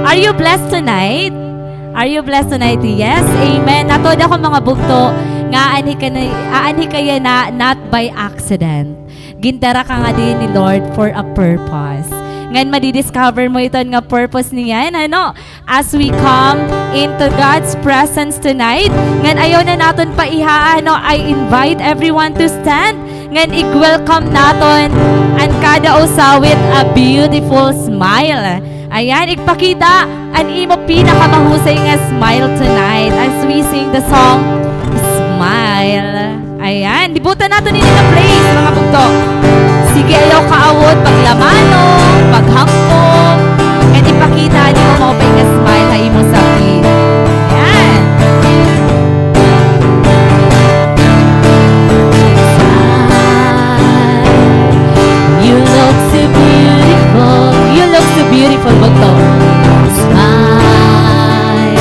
Are you blessed tonight? Are you blessed tonight? Yes, amen. Natod ako mga bugto, nga aani kaya na not by accident. Gintara ka nga din ni Lord for a purpose. Ngayon madidiscover mo ito nga purpose niyan, ano? As we come into God's presence tonight, ngayon ayaw na natin pa I invite everyone to stand. Ngayon i-welcome natin ang kada usa with a beautiful smile. Ayan, ipakita ang imo pinakamahusay nga smile tonight as we sing the song, Smile. Ayan, dibutan natin ini na place, mga bugto. Sige, ayaw kaawod, paglamano, paghangkong, at ipakita niyo mo pa nga smile na imo sabi. Ayan. You look so beautiful. You look so beautiful, bugto. Smile.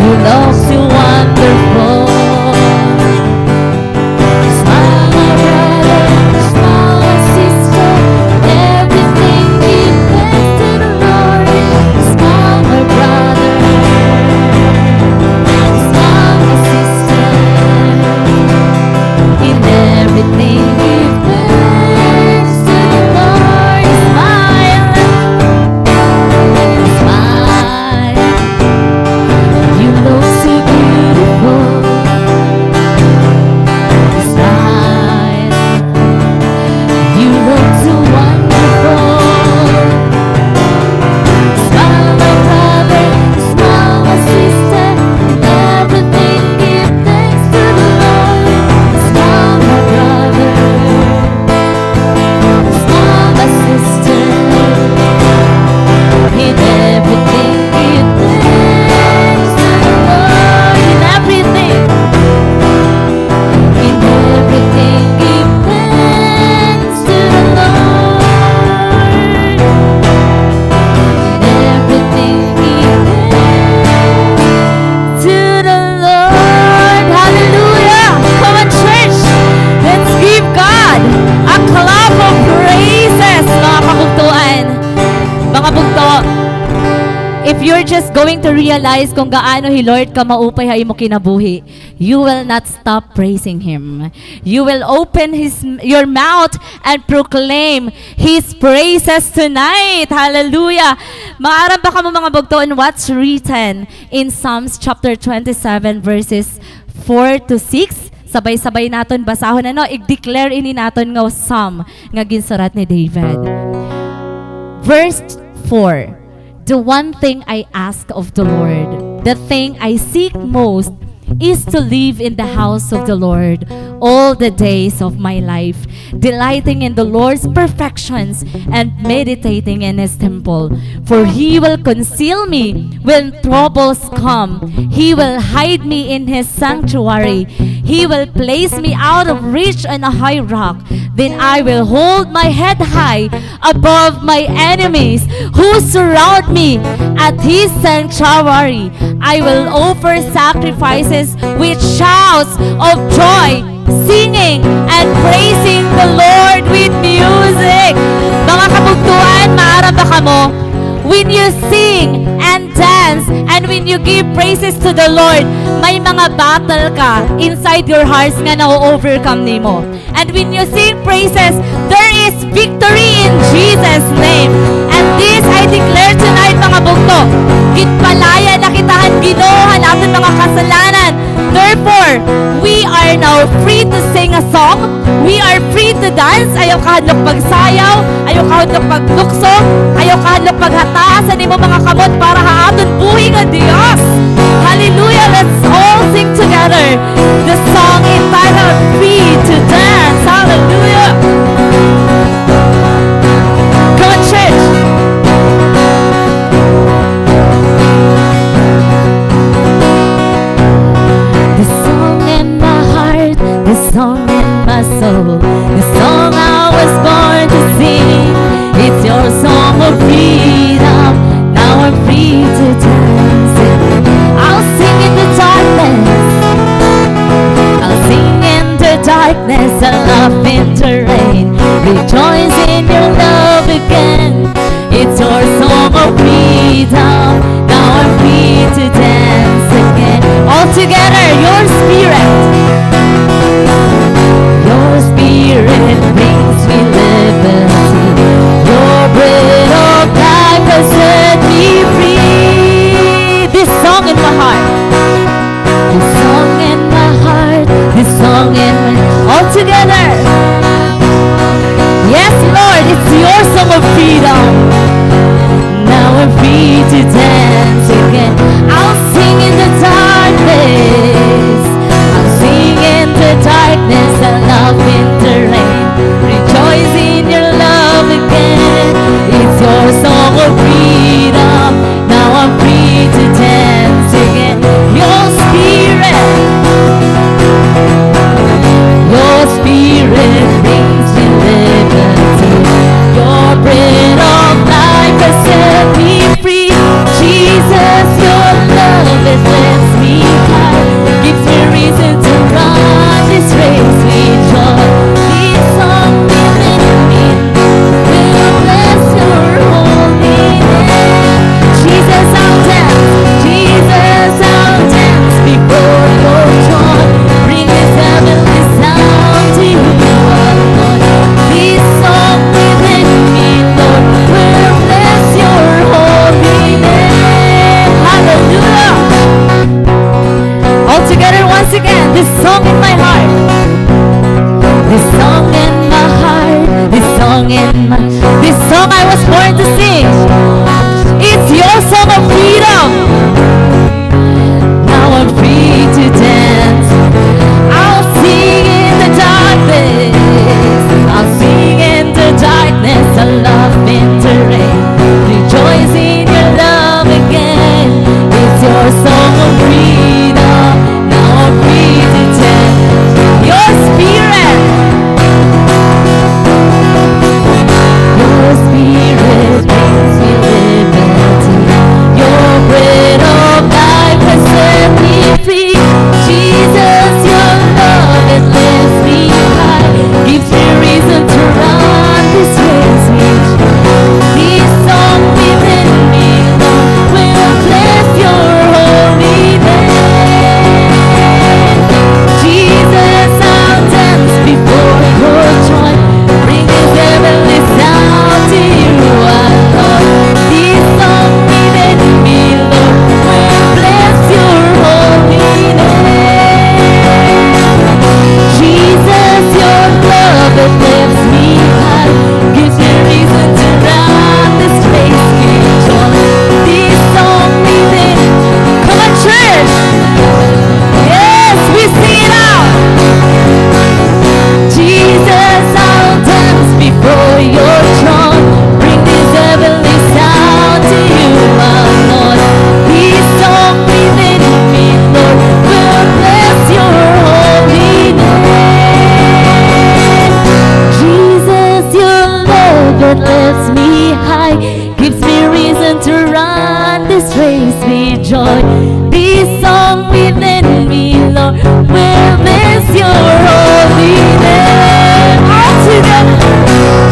You look so wonderful. Just going to realize kung gaano Lord ka maupay ha imo kinabuhi, you will not stop praising Him. You will open your mouth and proclaim His praises tonight. Hallelujah! Maaram ba ka mo mga bugtoon what's written in Psalms chapter 27 verses 4 to 6? Sabay-sabay naton basahon i-declare ini naton nga psalm nga ginsurat ni David. Verse 4. The one thing I ask of the Lord, the thing I seek most, is to live in the house of the Lord all the days of my life, delighting in the Lord's perfections and meditating in His temple. For He will conceal me when troubles come. He will hide me in His sanctuary. He will place me out of reach on a high rock. Then I will hold my head high above my enemies who surround me. At His sanctuary, I will offer sacrifices with shouts of joy, singing and praising the Lord with music. Mga kabugtuan, maaram ba ka mo? When you sing and dance and when you give praises to the Lord, may mga battle ka inside your hearts nga na-overcome nimo. And when you sing praises, there is victory in Jesus' name. And this I declare tonight, mga bugto, gitpalaya na kitahan Ginoo natin mga kasalanan. Therefore, we are now free to sing a song. We are free to dance. Ayaw kahadlok pagsayaw, ayaw kahadlok pagtukso, ayaw kahadlok paghatasan nimo mga kamot para haaton buhi nga Dios. Hallelujah! Let's all sing together the song entitled Free to Dance. Hallelujah! Come on, church! The song in my heart, the song in my soul, the song I was born to sing. It's your song of freedom. Now I'm free to dance it. I'll sing in the darkness. joy. This song within me, Lord, will bless your holy name. All together,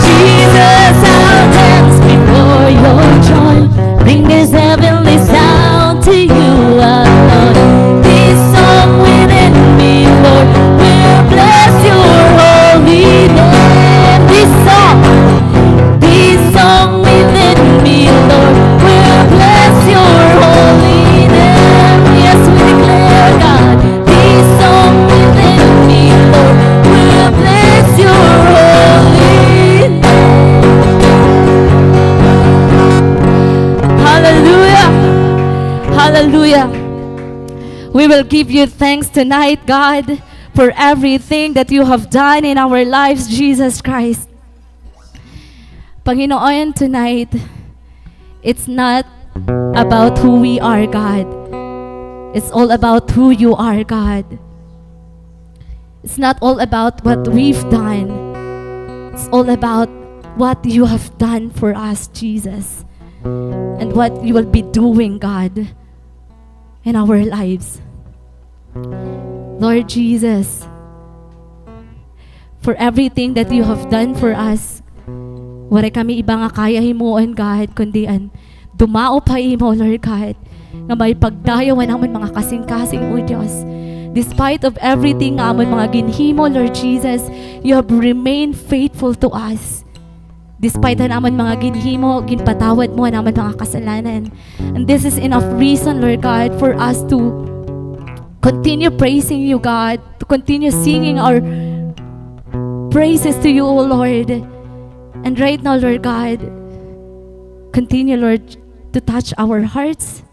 Jesus, I'll dance before your joy. Bring this heavenly sound to you alone. This song within me, Lord, will bless your holy name. This song within me, Lord, will bless your holy name. Yes, we declare, God, this song within me, Lord, will bless your holy name. Hallelujah. Hallelujah. We will give you thanks tonight, God, for everything that you have done in our lives, Jesus Christ. Panginoon, tonight, it's not about who we are, God. It's all about who you are, God. It's not all about what we've done. It's all about what you have done for us, Jesus, and what you will be doing, God, in our lives. Lord Jesus, for everything that you have done for us, wala kami iba nga kaya himuon, God, kundi dumao pa imo, Lord God, nga may pagdayawan naman mga kasing-kasing, O Diyos. Despite of everything nga amon mga ginhimo, Lord Jesus, you have remained faithful to us. Despite naman mga ginhimo, ginpatawad mo naman mga kasalanan. And this is enough reason, Lord God, for us to continue praising you, God, to continue singing our praises to you, O Lord. And right now, Lord God, continue, Lord, to touch our hearts.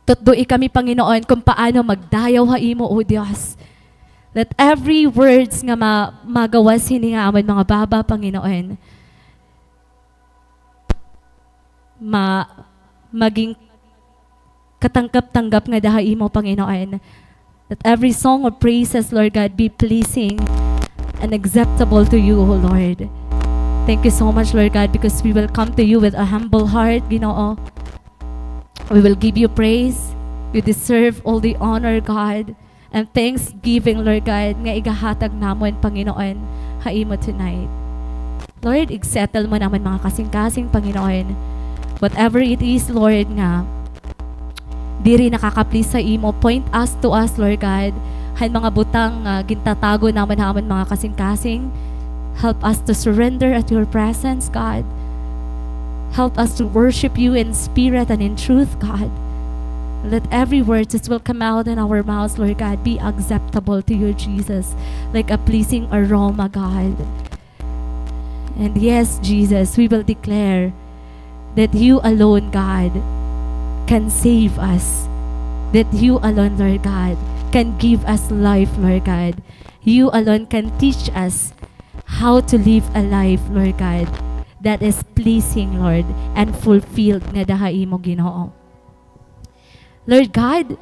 Tutdoi kami, Panginoon, kung paano magdayaw ha imo, O Diyos. Let every words nga magawas hininga amon mga baba, Panginoon, maging katangkap-tanggap nga daha imo, Panginoon. Let every song of praises, Lord God, be pleasing and acceptable to you, O Lord. Thank you so much, Lord God, because we will come to you with a humble heart, Ginoo. We will give you praise. You deserve all the honor, God, and thanksgiving, Lord God, nga igahatag namon, Panginoon, haimo tonight. Lord, igsettle mo naman mga kasing-kasing, Panginoon. Whatever it is, Lord, nga diri nakaka-please sa imo, point us to us, Lord God. Han mga butang gintatago naman hamon mga kasing-kasing. Help us to surrender at your presence, God. Help us to worship you in spirit and in truth, God. Let every word that will come out in our mouths, Lord God, be acceptable to you, Jesus, like a pleasing aroma, God. And yes, Jesus, we will declare that you alone, God, can save us. That you alone, Lord God, can give us life, Lord God. You alone can teach us how to live a life, Lord God, that is pleasing, Lord, and fulfilled nga daha imo, Ginoo. Lord God,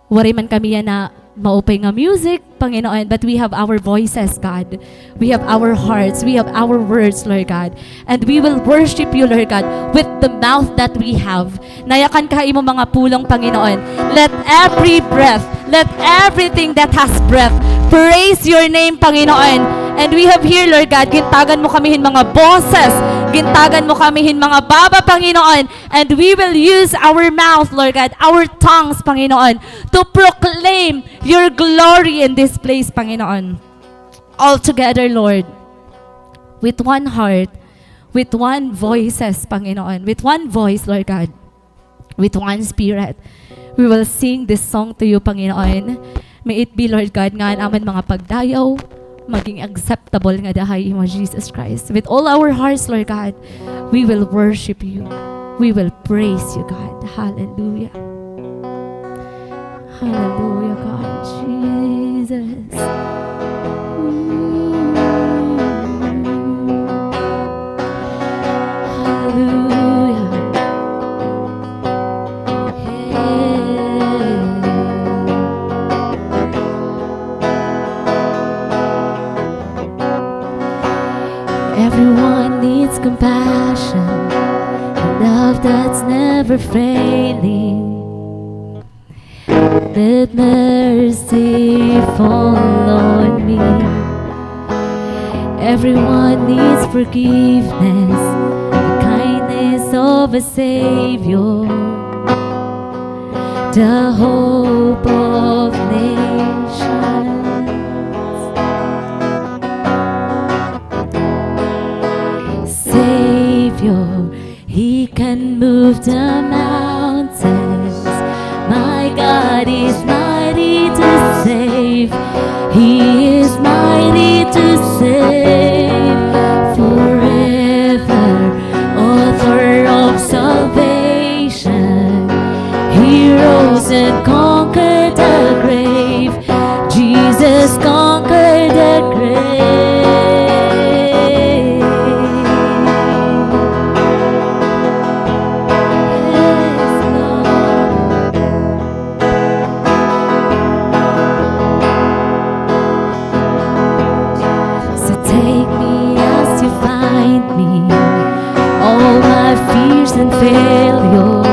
wari man kami yan na maupay nga music, Panginoon, but we have our voices, God. We have our hearts. We have our words, Lord God. And we will worship you, Lord God, with the mouth that we have. Nayakan ka imo mga pulong, Panginoon. Let every breath, let everything that has breath, praise your name, Panginoon. And we have here, Lord God, gintagan mo kamihin mga boses, gintagan mo kamihin mga baba, Panginoon, and we will use our mouth, Lord God, our tongues, Panginoon, to proclaim your glory in this place, Panginoon. All together, Lord, with one heart, with one voices, Panginoon, with one voice, Lord God, with one spirit, we will sing this song to you, Panginoon. May it be, Lord God, nga naman mga pagdayaw, maging acceptable nga dahay mo, Jesus Christ. With all our hearts, Lord God, we will worship you. We will praise you, God. Hallelujah. Hallelujah, God. Jesus. Hallelujah. Everyone needs compassion and love that's never failing. Let mercy fall on me. Everyone needs forgiveness, the kindness of a Savior, the hope of nations. Savior, He can move the mountains. My God is mighty to save. He is mighty to save forever, author of salvation. He rose and conquered the grave. Jesus conquered the grave. And failures,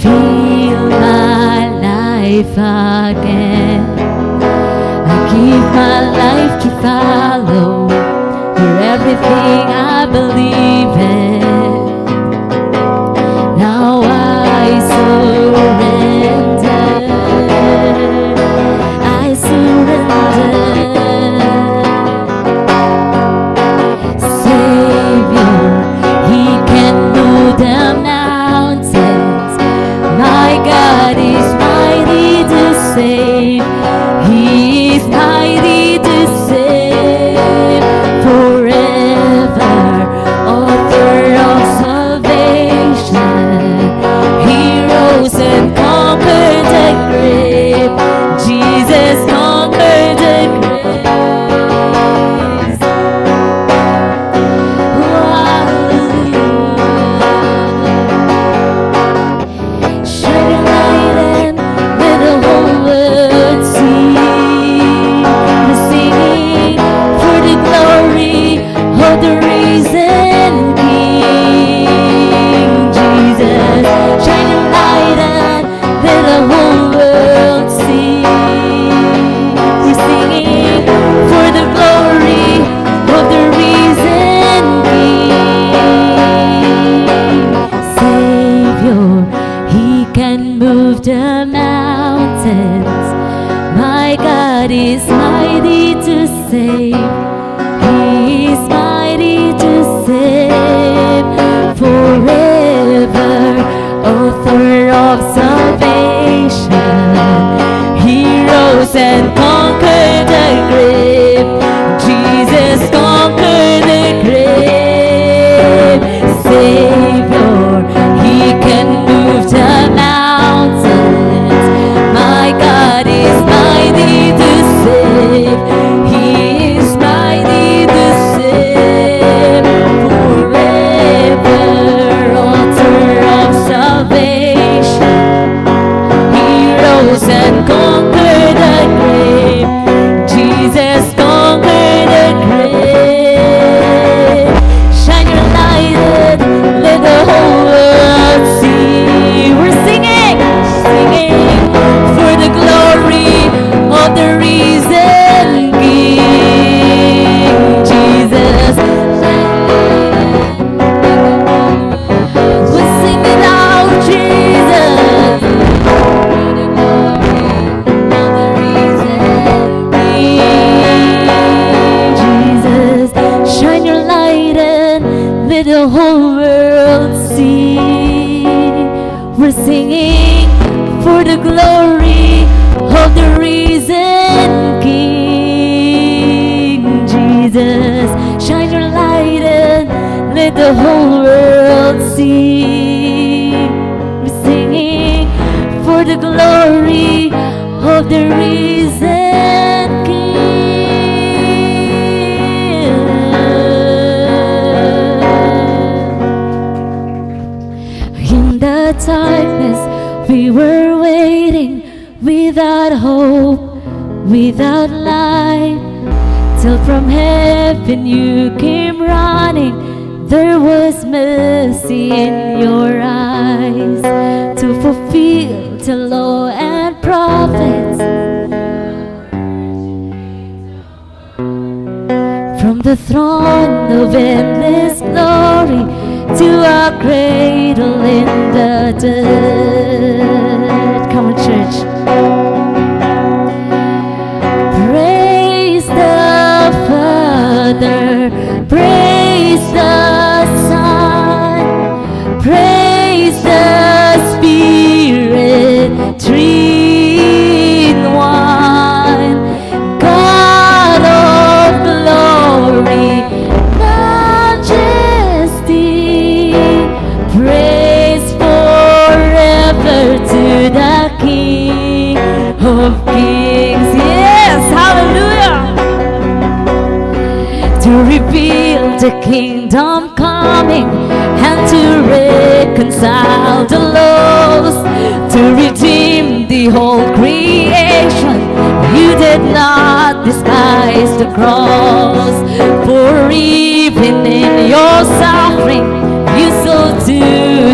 feel my life again. I give my life to follow. You're everything I believe in. Now I surrender. I surrender. The mountains, my God is mighty to save. He is mighty to save forever, author of salvation. He rose and conquered the grave. Jesus conquered the grave. The mountains, my God is mighty to save. He is mighty to save forever, author of salvation. He rose and conquered the grave. Jesus conquered the grave. Savior, He can move the mountains. My God is mighty to save. He is mighty to save forever, author of salvation. He rose and conquered the grave. Jesus conquered the grave. Shine your light and let the whole world see. We're singing, singing for the glory of the risen King. Jesus, we'll sing it out, Jesus. For the glory of the risen King. Jesus, shine your light and let the whole world see. We're singing for the glory of the risen King. Jesus, shine your light and let the whole world see. We're singing for the glory of the risen King. In the darkness we were waiting, without hope, without light, till from heaven you came running. there was mercy in your eyes to fulfill the law and prophets. From the throne of endless glory to a cradle in the dirt. Come on, church. Praise the Father, praise the Son, praise the Spirit, three in one. God of glory, majesty, praise forever to the King of kings. Yes, hallelujah. To reveal the kingdom coming and to reconcile the lost, to redeem the whole creation. You did not disguise the cross, for even in your suffering you saw to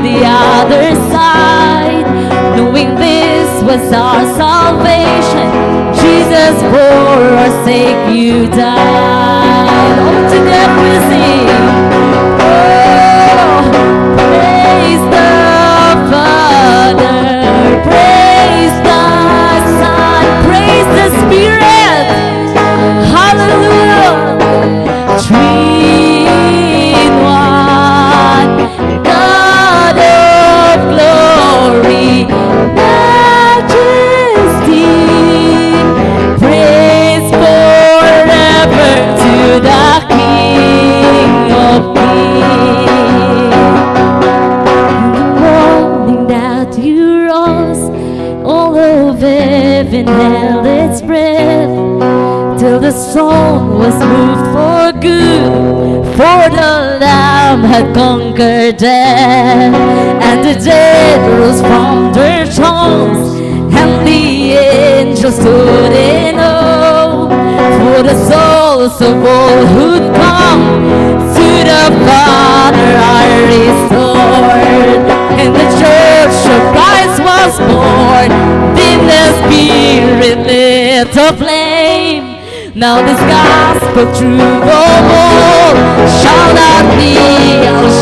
the other side, knowing this was our salvation. Jesus, for our sake you died. All together we sing. Oh, praise the Father, praise the Son, praise the Spirit. Hallelujah. Three in one. God of glory, majesty, praise forever to the King of kings. In the morning that you rose, all of heaven held its breath, till the soul was moved for good, for the Lamb had conquered death, and the dead rose from their tombs, and the angels stood in awe, for the souls of all who'd come to the Father are restored, and the church of Christ was born, in the Spirit lit a flame. Now this gospel true of all shall not be,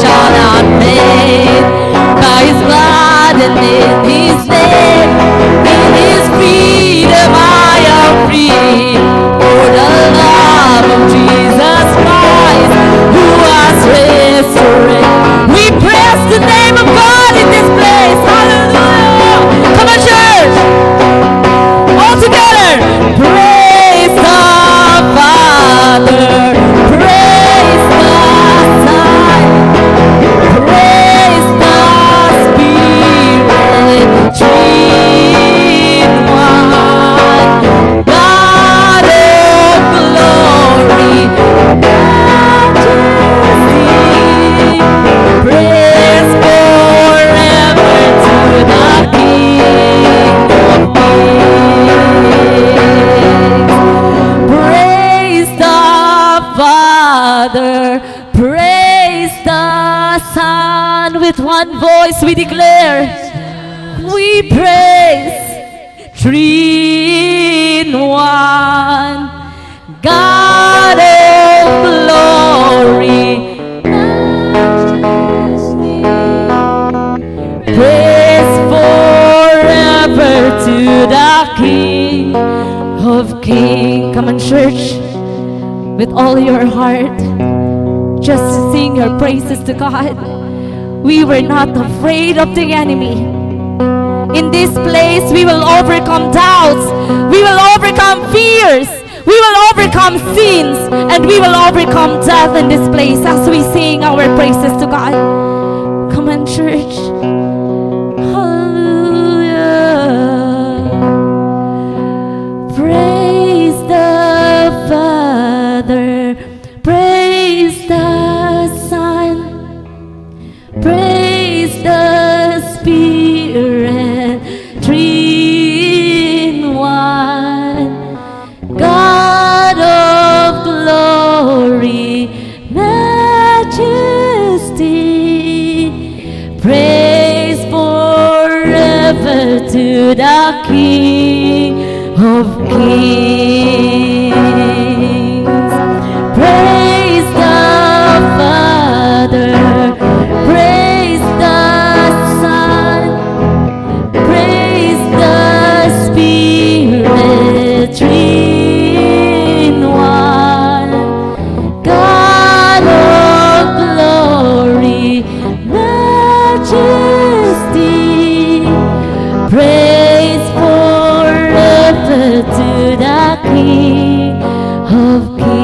shall not fade. By His blood and in His name, in His freedom I am free. For the love of Jesus Christ, who was resurrected. We praise the name of God in this place. Hallelujah! Come on, church! All together! Praise the Father, praise the Son, praise the Spirit, three in one. God of glory, majesty, praise forever to the King of kings. Praise the Father, praise the Son. With one voice we declare, we praise three in one. God of glory, majesty, praise forever to the King of kings. Come on, church, with all your heart, just sing your praises to God. We were not afraid of the enemy. In this place, we will overcome doubts. We will overcome fears. We will overcome sins. And we will overcome death in this place as we sing our praises to God. Come on, church. Hallelujah. Praise the Father. Praise the Son. Praise the Spirit, three in one. God of glory, majesty, to the King of Kings. Praise the Father, praise the Son, praise the Spirit, three in one. God of glory, majesty, praise forever to the King of Kings.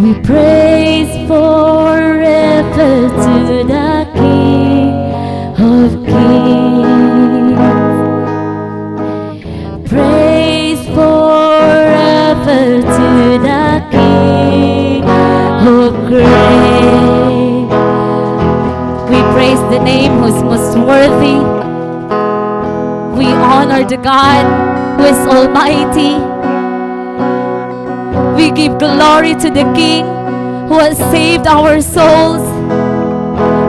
We praise forever to the King of Kings. Praise forever to the King of Grace. We praise the name who's most worthy. We honor the God who is almighty. We give glory to the King who has saved our souls.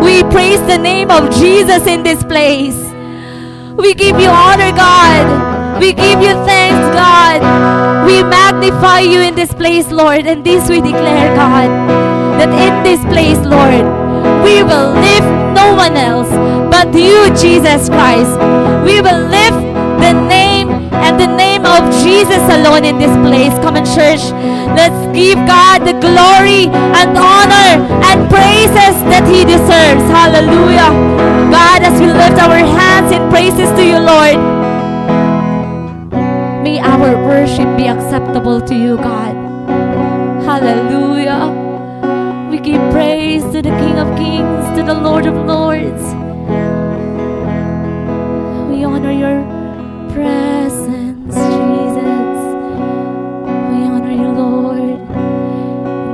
We praise the name of Jesus in this place. We give you honor, God. We give you thanks, God. We magnify you in this place, Lord. And this we declare, God, that in this place, Lord, we will lift no one else but you, Jesus Christ. We will lift the name and the name of Jesus alone in this place. Come on, church. Let's give God the glory and honor and praises that He deserves. Hallelujah. God, as we lift our hands in praises to you, Lord, may our worship be acceptable to you, God. Hallelujah. We give praise to the King of Kings, to the Lord of Lords. We honor your presence, Jesus. We honor you, Lord.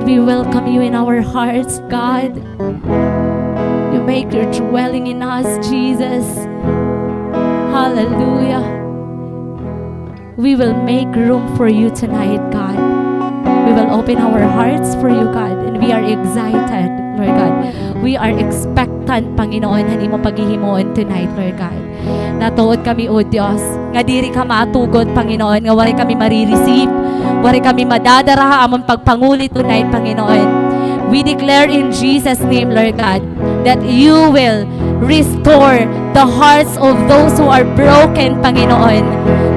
We welcome you in our hearts, God. You make your dwelling in us, Jesus. Hallelujah. We will make room for you tonight, God. We will open our hearts for you, God. And we are excited, Lord God. We are expectant, Panginoon, na imo paghihimoon tonight, Lord God. Natuod kami, O Diyos, nga diri ka matugod, Panginoon, nga wari kami marireceive, wari kami madadara among pagpangulit tonight, Panginoon. We declare in Jesus' name, Lord God, that you will restore the hearts of those who are broken, Panginoon.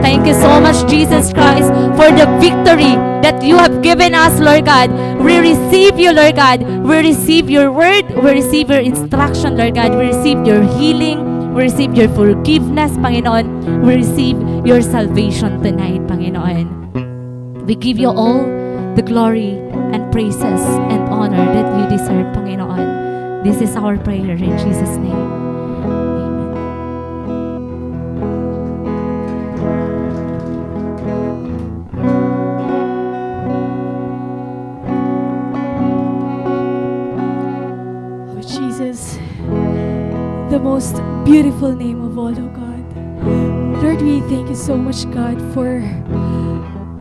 Thank you so much, Jesus Christ, for the victory that you have given us, Lord God. We receive you, Lord God. We receive your word. We receive your instruction, Lord God. We receive your healing. We receive your forgiveness, Panginoon. We receive your salvation tonight, Panginoon. We give you all the glory and praises and honor that you deserve, Panginoon. This is our prayer in Jesus' name. The most beautiful name of all, oh God. Lord, we thank you so much, God, for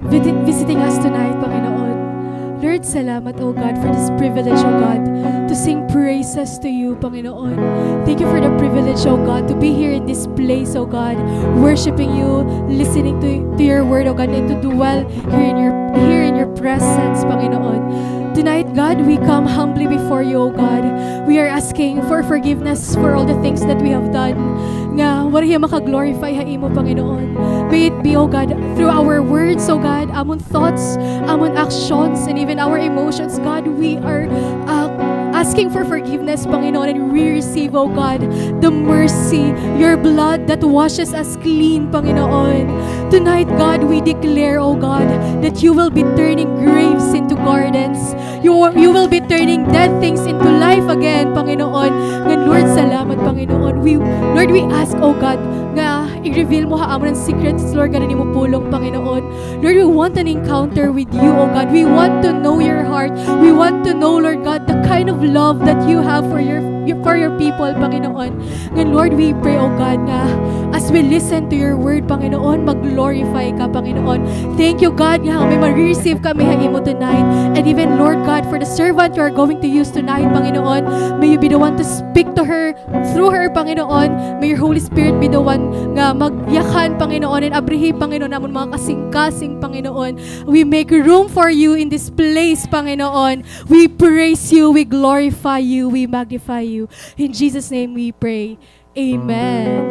visiting us tonight, Panginoon. Lord, salamat, oh God, for this privilege, oh God, to sing praises to you, Panginoon. Thank you for the privilege, oh God, to be here in this place, oh God, worshiping you, listening to your word, oh God, and to dwell here in your presence, Panginoon. Tonight, God, we come humbly before you, O God. We are asking for forgiveness for all the things that we have done. Nga, wala maka-glorify ha imo, Panginoon. May it be, O God, through our words, O God, amon thoughts, amon actions, and even our emotions, God, we are asking for forgiveness, Panginoon, and we receive, O God, the mercy, your blood that washes us clean, Panginoon. Tonight, God, we declare, O God, that you will be turning graves into gardens. You will be turning dead things into life again, Panginoon. And Lord, salamat, Panginoon. Lord, we ask, O God, nga i-reveal mo haamon ang secrets, Lord, ganin mo pulong, Panginoon. Lord, we want an encounter with you, O God. We want to know your heart. We want to know, Lord God, the kind of love that you have for for your people, Panginoon. And Lord, we pray, O God, nga as we listen to your word, Panginoon, mag-glorify ka, Panginoon. Thank you, God, nga may ma-receive kami mo tonight. And even, Lord God, for the servant you are going to use tonight, Panginoon, may you be the one to speak to her, through her, Panginoon. May your Holy Spirit be the one nga magyakan, Panginoon, and abrihi, Panginoon, namon mga kasing-kasing, Panginoon. We make room for you in this place, Panginoon. We praise you, we glorify you, we magnify you. In Jesus' name we pray. Amen.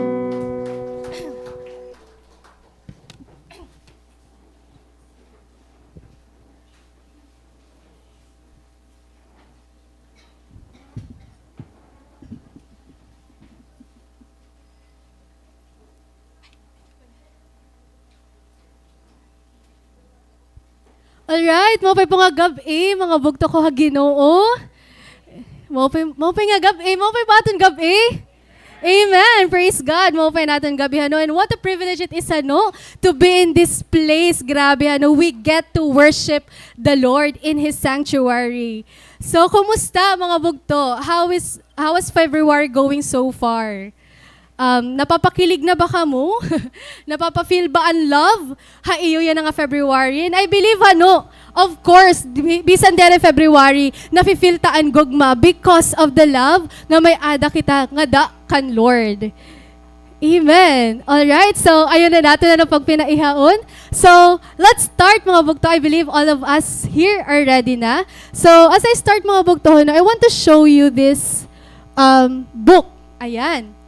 Alright, mapay po nga gabi, mga bugto ko ha Ginoo. Mapay nga gabi, mapay baton gabi. Amen. Praise God. Mapay natin gabi ano. And what a privilege it is ano to be in this place. Grabe ano, we get to worship the Lord in His sanctuary. So, kumusta mga bugto? How is February going so far? Napapakilig na ba ka mo? Napapafeel ba ang love? Ha, iyo yan nga February. And I believe, of course, bisan dere February, nafe-feel taan gugma because of the love nga may ada kita nga da kan Lord. Amen. Alright, so ayun na natin na pagpinaihaon. So, let's start mga bugto. I believe all of us here are ready na. So, as I start mga bugto, I want to show you this book. Ayan.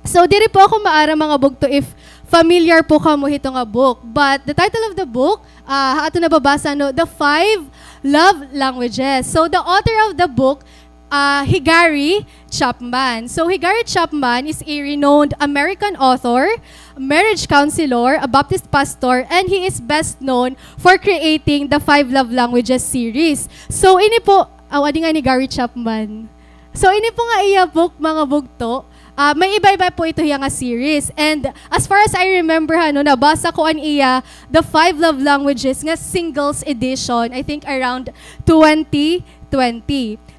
So, diri po ako maara mga bugto if familiar po ka mo ito nga book. But the title of the book, ato nababasa, The 5 Love Languages. So, the author of the book, Higari Chapman. So, Higari Chapman is a renowned American author, marriage counselor, a Baptist pastor, and he is best known for creating the 5 Love Languages series. So, ini po, adi nga ni Gary Chapman. So, ini po nga iya book, mga bugto. May iba-iba po ito yung series. And as far as I remember, nabasa ko an iya, the 5 Love Languages nga singles edition, I think around 2020.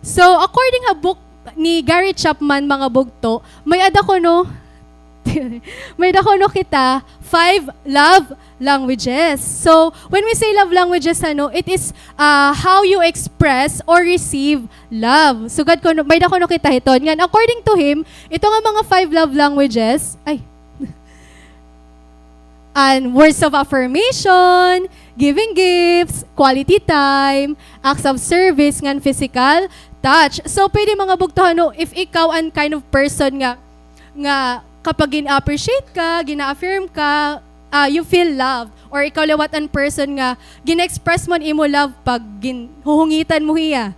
So, according sa book ni Gary Chapman, mga bugto, may ada ko may dakono kita 5 love languages. So, when we say love languages, it is how you express or receive love. So, may dakono kita ito. Ngan, according to him, ito nga mga 5 love languages, and words of affirmation, giving gifts, quality time, acts of service, ngan physical touch. So, pwede mga bugto, if ikaw ang kind of person nga kapag gina-appreciate ka, gina-affirm ka, you feel loved. Or ikaw lawat ang person nga, gina-express mo imo love pag huhungitan mo hiya.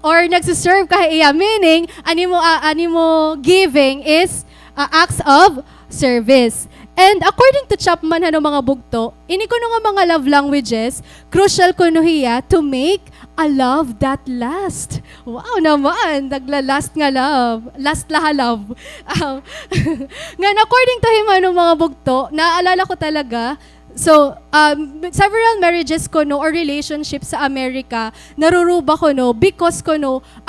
Or nagsiserve ka hiya. Meaning, animo giving is acts of service. And according to Chapman, mga bugto, ini ko nga mga love languages, crucial ko hiya to make a love that lasts. Wow naman, nagla-last nga love. Last laha love. Nga, according to him, mga bugto, naaalala ko talaga, so, several marriages ko or relationships sa Amerika, naruruba ko because ko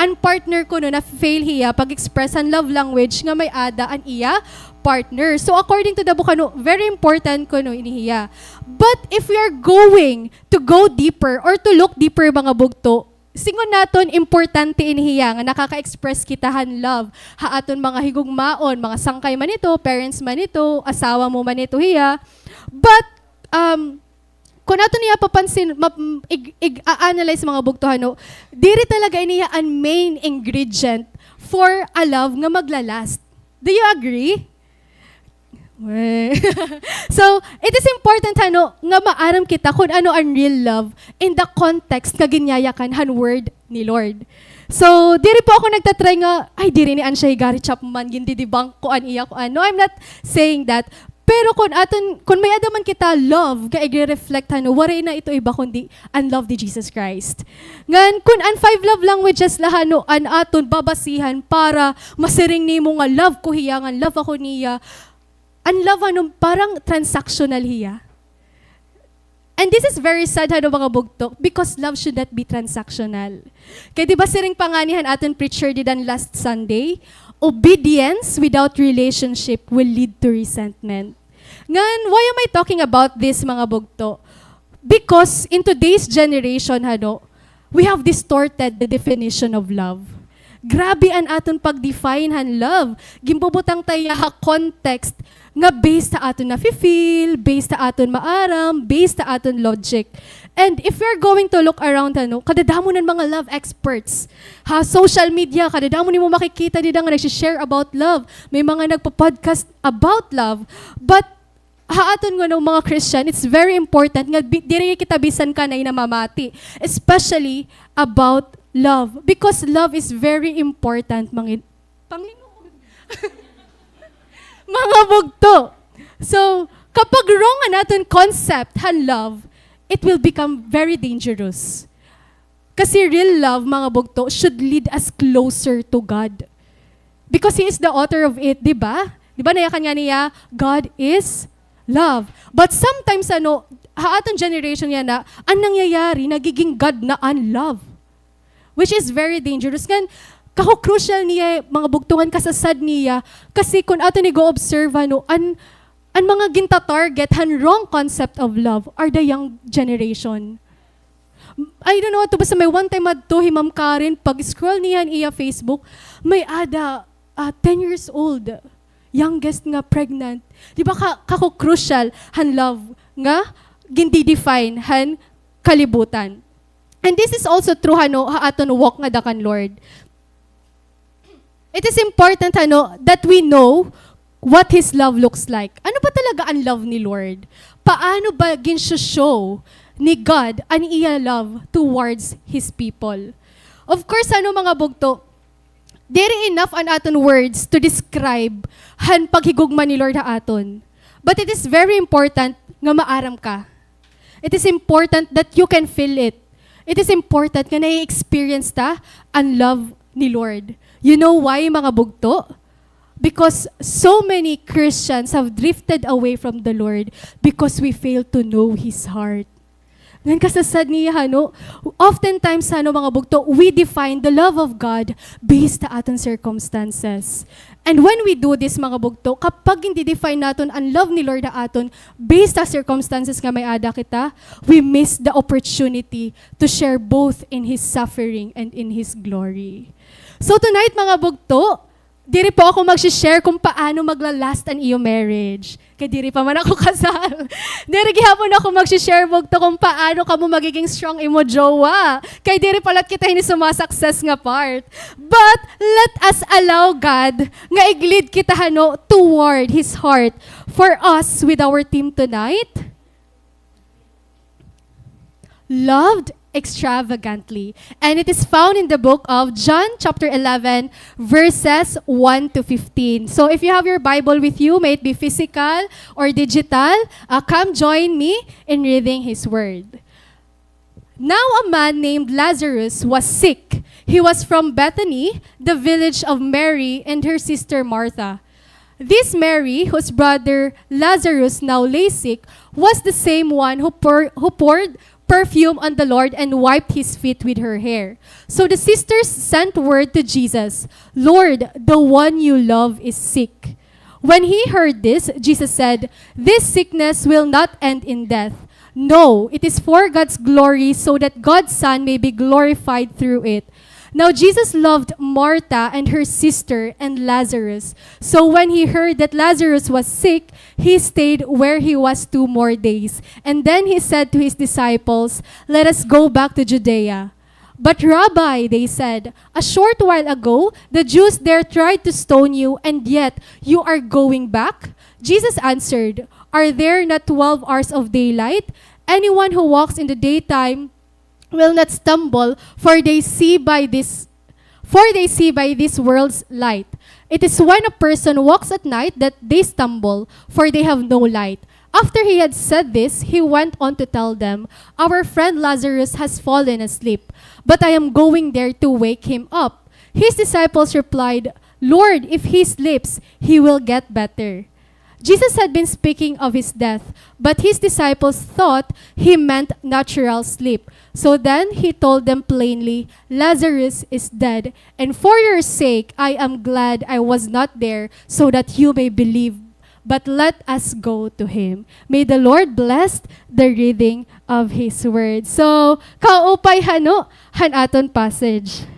ang partner ko na-fail hiya pag-express ang love language nga may ada ang iya partner. So, according to the book, very important ko inihiya. But if we are going to go deeper or to look deeper mga bugto, singon naton importante inihiya nga nakaka-express kitahan love. Haaton mga higugmaon, mga sangkay man ito, parents man ito, asawa mo man ito hiya. But, kung nato niya papansin, i-analyze mga bugto, diri talaga iniya ang main ingredient for a love nga maglalast. Do you agree? So, it is important nga maaram kita kung ano ang real love in the context nga ginyayakan han word ni Lord. So, diri po ako nagtatry nga, diri ni Anshay Gary Chapman, gindidibang ko an iya ko ano. I'm not saying that. Pero kung may adaman kita love, ka i-reflect waray na ito iba kundi ang love ni Jesus Christ. Ngan, kung ang 5 love languages lahano, an aton babasihan para masiring ni mo nga love ko hiya, nga love ako niya, ang love parang transactional hiya. And this is very sad mga bugto because love should not be transactional. Kaya di ba siring panganihan aton preacher didan last Sunday, obedience without relationship will lead to resentment. Ngan, why am I talking about this mga bugto? Because in today's generation, we have distorted the definition of love. Grabe an aton pag-define han love. Gimbubutang tayo context nga based sa aton na feel, based sa aton maaram, based sa aton logic. And if you're going to look around, kadadamo ng mga love experts. Social media, kadadamo ni mo makikita nila nga nag-share about love. May mga nagpa-podcast about love. But haaton nga ng mga Christian, it's very important nga diri kita bisan ka na inamamati. Especially about love. Because love is very important, Panginoon. Mga bugto. So, kapag wrong natin concept han love, it will become very dangerous. Kasi real love, mga bugto, should lead us closer to God. Because He is the author of it, di ba? Di ba nayakan nga niya, God is love. But sometimes, haatong generation yan na, ang nangyayari, nagiging God na unlove. Which is very dangerous. Gan, crucial niya, mga bugtungan kasasad niya, kasi kung ato ni go-observe, ang mga ginta-target, han wrong concept of love are the young generation. I don't know, basta may one time adto, Ma'am Karen, pag-scroll niya iya Facebook, may 10 years old, youngest nga pregnant. Di ba crucial han love nga, gindi-define han kalibutan. And this is also true, haaton walk nga dakan Lord. It is important, that we know what His love looks like. Ano ba talaga ang love ni Lord? Paano ba ginsho-show ni God ang iya love towards His people? Of course, mga bugto, there enough an aton words to describe han paghigugma ni Lord haaton. But it is very important nga maaram ka. It is important that you can feel it. It is important nga na-experience ta ang love ni Lord. You know why, mga bugto? Because so many Christians have drifted away from the Lord because we fail to know His heart. Ngan kasasad niya, oftentimes, mga bugto, we define the love of God based sa aton circumstances. And when we do this, mga bugto, kapag hindi define natin ang love ni Lord na aton based sa circumstances nga may ada kita, we miss the opportunity to share both in His suffering and in His glory. So tonight, mga bugto, diri po ako mag-share kung paano maglalast ang iyong marriage. Kaya diri pa man ako kasal. Diri gihapon ako mag-share bugto kung paano ka mo magiging strong imo jowa. Kaya diri palat kita hini sumasakses nga part. But let us allow God nga iglid kita toward His heart for us with our team tonight. Loved extravagantly. And it is found in the book of John chapter 11 verses 1 to 15. So if you have your Bible with you, may it be physical or digital, come join me in reading His word. Now a man named Lazarus was sick. He was from Bethany, the village of Mary and her sister Martha. This Mary, whose brother Lazarus now lay sick, was the same one who poured perfume on the Lord and wiped His feet with her hair. So the sisters sent word to Jesus, "Lord, the one you love is sick." When He heard this, Jesus said, "This sickness will not end in death. No, it is for God's glory, so that God's Son may be glorified through it." Now Jesus loved Martha and her sister and Lazarus. So when He heard that Lazarus was sick, He stayed where he was 2 more days. And then He said to His disciples, "Let us go back to Judea." "But Rabbi," they said, "a short while ago, the Jews there tried to stone you, and yet you are going back?" Jesus answered, "Are there not 12 hours of daylight? Anyone who walks in the daytime will not stumble, for they see by this world's light. It is when a person walks at night that they stumble, for they have no light." After He had said this, He went on to tell them, "Our friend Lazarus has fallen asleep, but I am going there to wake him up." His disciples replied, "Lord, if he sleeps, he will get better." Jesus had been speaking of his death, but his disciples thought he meant natural sleep. So then he told them plainly, Lazarus is dead, and for your sake I am glad I was not there, so that you may believe. But let us go to him. May the Lord bless the reading of his word. So, kaupay hano, han aton passage.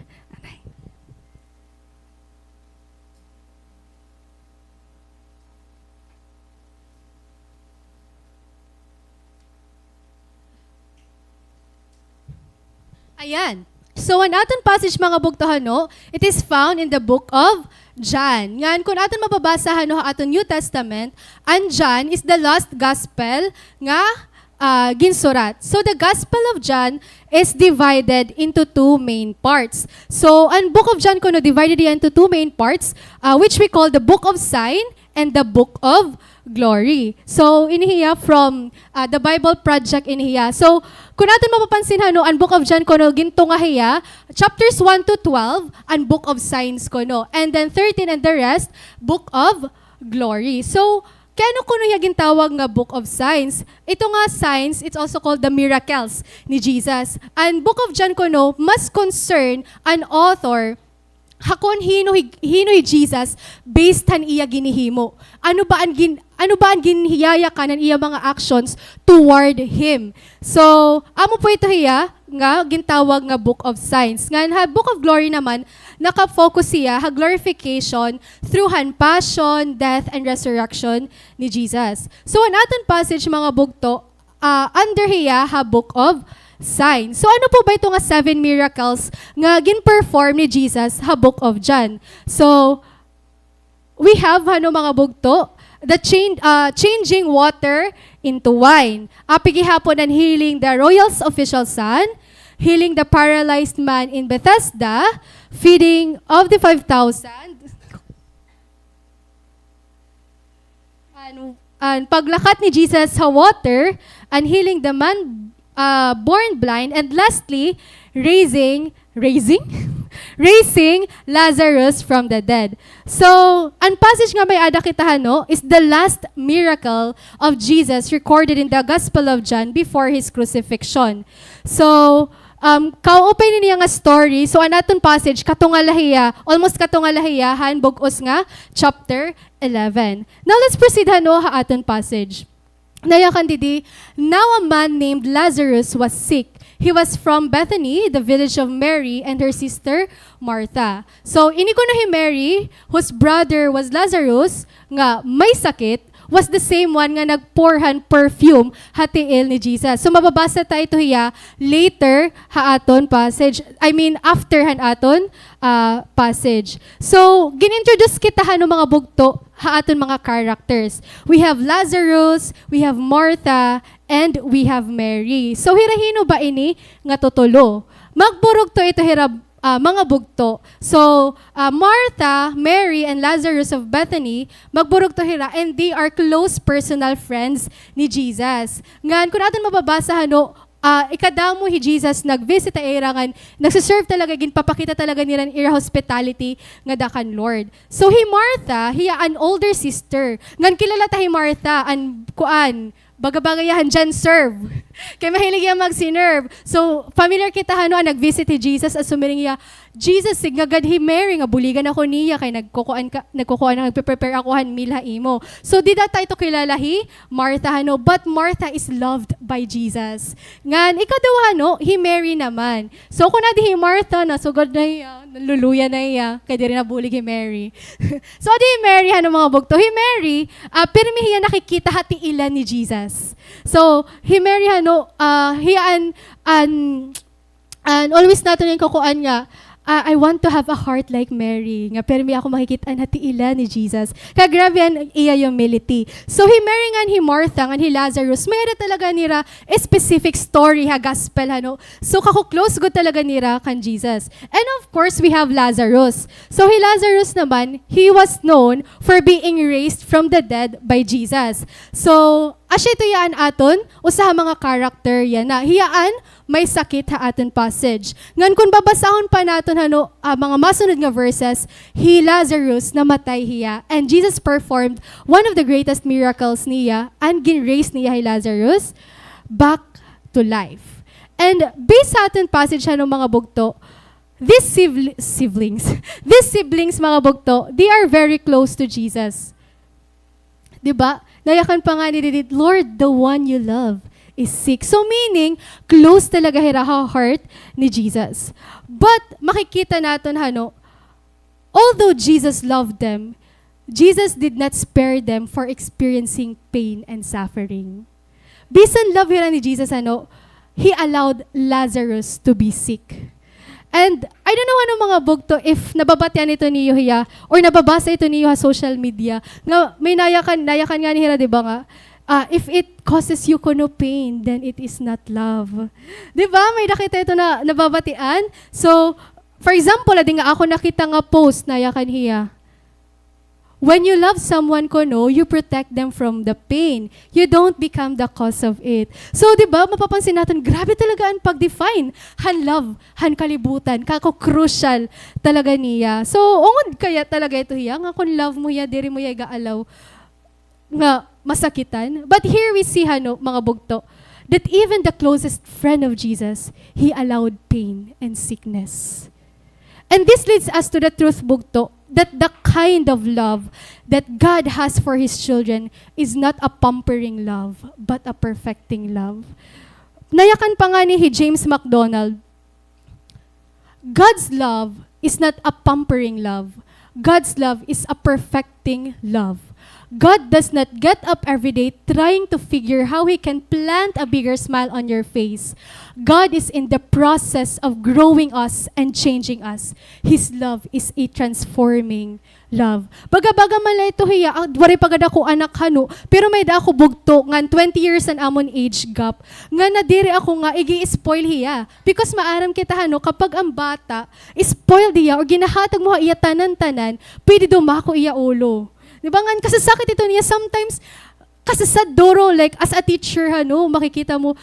Ayan. So, ang aton passage mga bugtohan, no, it is found in the book of John. Yan, kung aton mababasahan no, aton New Testament, ang John is the last gospel nga ginsurat. So, the Gospel of John is divided into two main parts. So, ang book of John kuno divided into two main parts, which we call the book of sign and the book of glory. So, inihiya from the Bible Project inihiya. So, kung natin mapapansin hano, ang book of John kono ginto nga hiya, chapters 1 to 12, ang book of signs kono. And then 13 and the rest, book of glory. So, kano kuno ya gintawag nga book of signs? Ito nga signs, it's also called the miracles ni Jesus. And book of John kuno mas concern an author hakon hinoy Jesus based han iya ginihimo. Ano ba ang ginhiyaya kanan iya mga actions toward him. So, amo po ito hiya nga gintawag nga book of signs. Nga ha book of glory naman naka-focus siya ha glorification through han passion, death and resurrection ni Jesus. So, an aton passage mga bugto under hiya ha book of sign. So ano po ba ito nga 7 miracles nga gin-perform ni Jesus ha book of John? So we have ano mga bugto, the changing water into wine. Apigihapon and healing the royal's official son, healing the paralyzed man in Bethesda, feeding of the 5,000, and paglakat ni Jesus sa water, and healing the man born blind, and lastly, raising Lazarus from the dead. So, ang passage nga may ada kita no, is the last miracle of Jesus recorded in the Gospel of John before his crucifixion. So, kaupay niya nga story. So, ang aton passage, almost katungalahiya, bugos nga, chapter 11. Now, let's proceed no, ha aton passage. Nayakan didi, now a man named Lazarus was sick. He was from Bethany, the village of Mary and her sister Martha. So, ini ko na Mary, whose brother was Lazarus, nga may sakit, was the same one nga nagpourhan perfume hatiil ni Jesus. So, mababasa tayo ito hiya later ha aton passage. I mean, after han aton passage. So, ginintroduce kita no mga bugto ha aton mga characters. We have Lazarus, we have Martha, and we have Mary. So, hirahino ba ini nga tutulo? Magburog to ito hirab mga bugto. So, Martha, Mary, and Lazarus of Bethany, magburog to hira, and they are close personal friends ni Jesus. Ngan, kung natin mababasa, ikadamo hi Jesus nag-visit ta irangan, nagsiserve talaga, ginpapakita talaga nila ira hospitality nga dakan Lord. So, hi Martha, hiya an older sister. Ngan, kilala ta hi Martha, an kuan, bagabagayahan dyan, serve. Kaya mahilig yan mag-sinerve. So, familiar kita nag-visit ni Jesus at sumiring niya, Jesus, sigagad hi Mary, nga buligan ako niya, kay nagprepare ako milha imo. So, di data ito kilala hi Martha, but Martha is loved by Jesus. Ngan, ikadawa, hi Mary naman. So, kung na di hi Martha, nasugod na hiya, naluluya na hiya, kaya di rin nabulig hi Mary. So, di hi Mary, mga bugto. Hi Mary, pirmi hiya nakikita hati ilan ni Jesus. So, hi Mary, he always nato yung kukuan nga, I want to have a heart like Mary. Nga, pero may ako makikita hati ila ni Jesus. Kaya grabe yan iya humility. So, hi Mary nga hi Martha, nga hi Lazarus, mayroon talaga nira a specific story ha gospel. So, close good talaga nira kan Jesus. And of course, we have Lazarus. So, hi Lazarus naman, he was known for being raised from the dead by Jesus. So, Asya ito yaan aton, usaha mga character yan na hiyaan may sakit ha aton passage. Ngan kung babasahon pa naton mga masunod nga verses, Lazarus namatay hiya and Jesus performed one of the greatest miracles niya and gin-raise niya Lazarus back to life. And based sa aton passage mga bugto, these siblings mga bugto, they are very close to Jesus. Diba? Nayakan pa nga ni Didit, Lord, the one you love is sick. So meaning, close talaga hiraha heart ni Jesus. But makikita natin although Jesus loved them, Jesus did not spare them for experiencing pain and suffering. Bisan love hira ni Jesus, He allowed Lazarus to be sick. And I don't know mga bugto if nababatian ito ni Yohiya or nababasa ito ni Yoha social media nga may nayakan nga ni Hira, di ba nga? If it causes you kuno pain, then it is not love. Di ba? May nakita ito na nababatian. So, for example, adi nga ako nakita nga post na yakan hiya. When you love someone you protect them from the pain. You don't become the cause of it. So, di ba, mapapansin natin, grabe talaga ang pag-define. Han love, han kalibutan, kako crucial talaga niya. So, ungod kaya talaga ito hiya, nga kung love mo ya, diri mo ya gaalaw, nga masakitan. But here we see, mga bugto, that even the closest friend of Jesus, He allowed pain and sickness. And this leads us to the truth, bugto, that the kind of love that God has for His children is not a pampering love, but a perfecting love. Nayakan pa nga ni James MacDonald, God's love is not a pampering love. God's love is a perfecting love. God does not get up every day trying to figure how He can plant a bigger smile on your face. God is in the process of growing us and changing us. His love is a transforming love. Baga-baga man ito hiya, wari pagada ko anak pero may da ako bugto, ngan 20 years an amon age gap, nga nadiri ako nga, igi-spoil hiya. Because maaram kita kapag ang bata, spoiled hiya, o ginahatag mo iya tanan-tanan, pwede dumako iya ulo. Diba nga, kasasakit ito niya sometimes, kasasad doro, like as a teacher, makikita mo,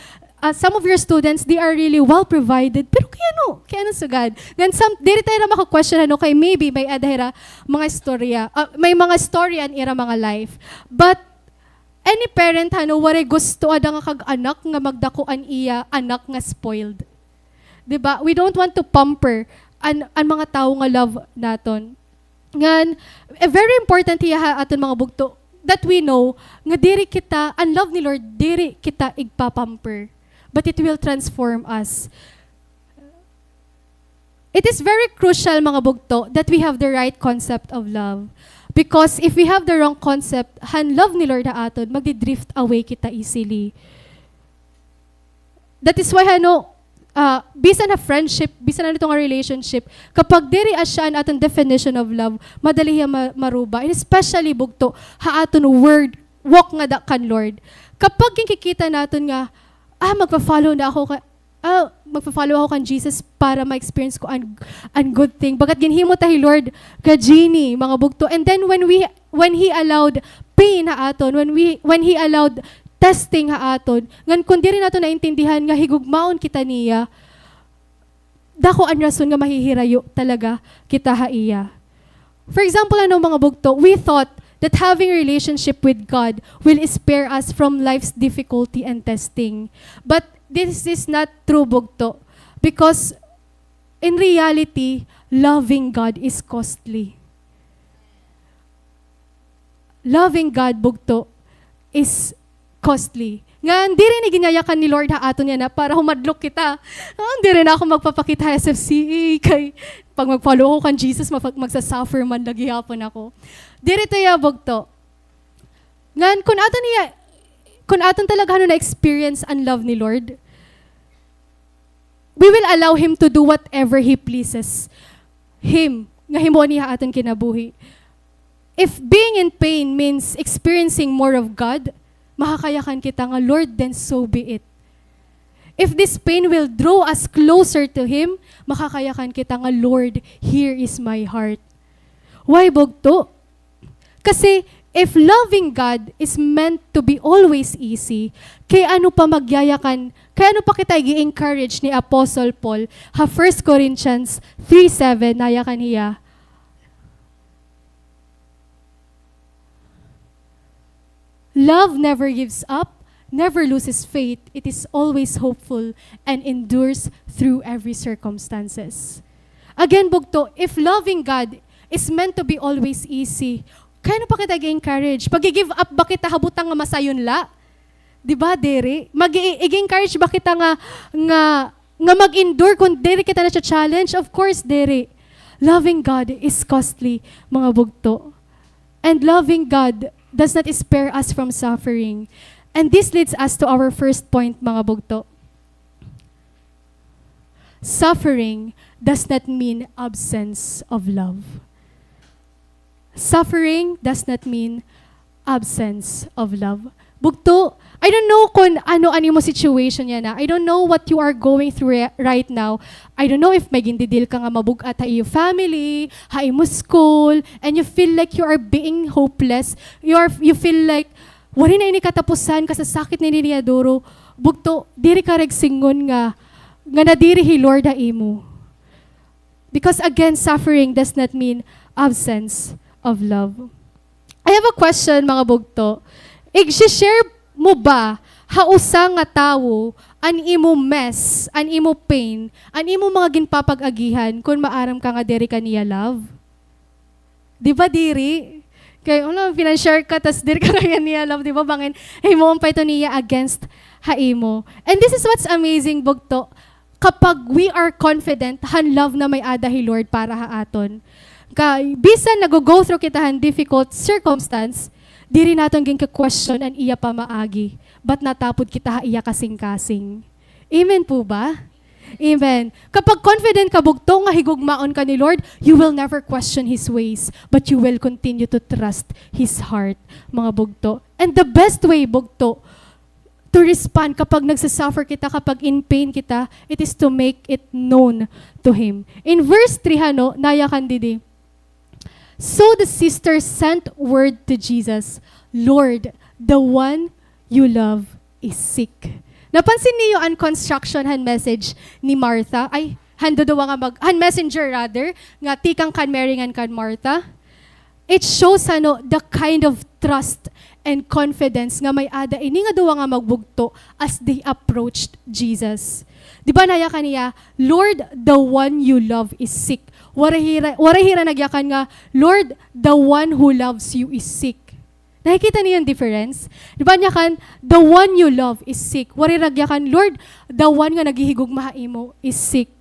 some of your students, they are really well provided, pero kaya sugad. Then diri tayo na maka-question, kay maybe may adahira mga istorya, may mga story an ira mga life. But, any parent, wari gusto ada nga kag-anak nga magdakuan iya, anak nga spoiled. Diba? We don't want to pamper an mga tao nga love naton. Ngan, very important hiya aton mga bugto that we know nga diri kita, ang love ni Lord, diri kita igpapamper. But it will transform us. It is very crucial mga bugto that we have the right concept of love. Because if we have the wrong concept, han love ni Lord aton, magdi-drift away kita easily. That is why bisan na friendship, bisan na itong relationship, kapag diri asya ang atong definition of love, madali hiya maruba. And especially bugto, aton word, walk nga da kan Lord. Kapag kikita natin nga, magpa-follow ako kan Jesus para ma-experience ko an good thing. Bagat ginhimo tahi Lord, ka genie, mga bugto. And then when He allowed pain aton, when He allowed testing aton, ngan kung di rin nato naintindihan nga higugmaon kita niya, dako ang rason nga mahihirayo talaga kita haiya. For example, mga bugto, we thought that having a relationship with God will spare us from life's difficulty and testing. But this is not true, bugto. Because in reality, loving God is costly. Loving God, bugto, is costly. Nga, hindi rin ginayakan ni Lord aton yan para humadlok kita. Hindi rin ako magpapakita SFCA kay pag mag-follow ko kan Jesus, magsasuffer man lagi hapon ako. Diri tayo bugto. Nga, kung aton talaga na-experience ang love ni Lord, we will allow Him to do whatever He pleases. Him, nga himo niya aton kinabuhi. If being in pain means experiencing more of God, makakayakan kita nga, Lord, then so be it. If this pain will draw us closer to Him, makakayakan kita nga, Lord, here is my heart. Why bugto? Kasi if loving God is meant to be always easy, kay ano pa magyayakan, kaya ano pa kita i-encourage ni Apostle Paul, 1 Corinthians 3:7, nayakan niya, love never gives up, never loses faith, it is always hopeful, and endures through every circumstances. Again, bugto, if loving God is meant to be always easy, kaya na pa kita i-encourage? Pag-give up ba kita habutang nga masayon la? Diba, dere? Mag-encourage ba kita nga mag-endure kung dere kita na siya challenge? Of course, dere. Loving God is costly, mga bugto. And loving God does not spare us from suffering. And this leads us to our first point, mga bugto. Suffering does not mean absence of love. Suffering does not mean absence of love. Bugto, I don't know kung ano-ano mo situation yan na. I don't know what you are going through right now. I don't know if may gindidil ka nga mabugat ha iyo family, ha mo school, and you feel like you are being hopeless. You feel like, wala na ini katapusan kasi sakit ni Niniadoro. Bugto, diri ka regsingon nga nadiri hi Lord ha imo. Because again, suffering does not mean absence of love. I have a question, mga bugto. I-share mo ba hausa nga tawo an imo mess, an imo pain, an imo mga ginpapag-agihan kung maaram ka nga diri kaniya love? Di ba diri? Kaya pinashare ka, tas diri ka nga niya love, di ba? Bangin, mo ang paito niya against haimo. And this is what's amazing, bugto. Kapag we are confident, han love na may ada hi Lord para haaton. Bisan nag-go through kita han difficult circumstance, di rin natin ginka-question an iya pa maagi. Ba't natapod kita ha iya kasing-kasing? Amen po ba? Amen. Kapag confident ka bugto nga higugmaon ka ni Lord, you will never question His ways, but you will continue to trust His heart, mga bugto. And the best way, bugto, to respond kapag nagsasuffer kita, kapag in pain kita, it is to make it known to Him. In verse 3, nayakan didi, so the sisters sent word to Jesus, Lord, the one you love is sick. Napansin niyo ang construction hand message ni Martha? Ay, hand messenger rather, nga tikang kan Mary ngan kan Martha. It shows the kind of trust and confidence nga may ada ini nga duwa nga magbugto as they approached Jesus. Di ba naya kaniya, Lord, the one you love is sick. Warahira nagyakan nga, Lord, the one who loves you is sick. Nakikita niyo yung difference? Di ba niya kan, the one you love is sick. Wariragyakan, Lord, the one nga naghihigog mahaimo is sick.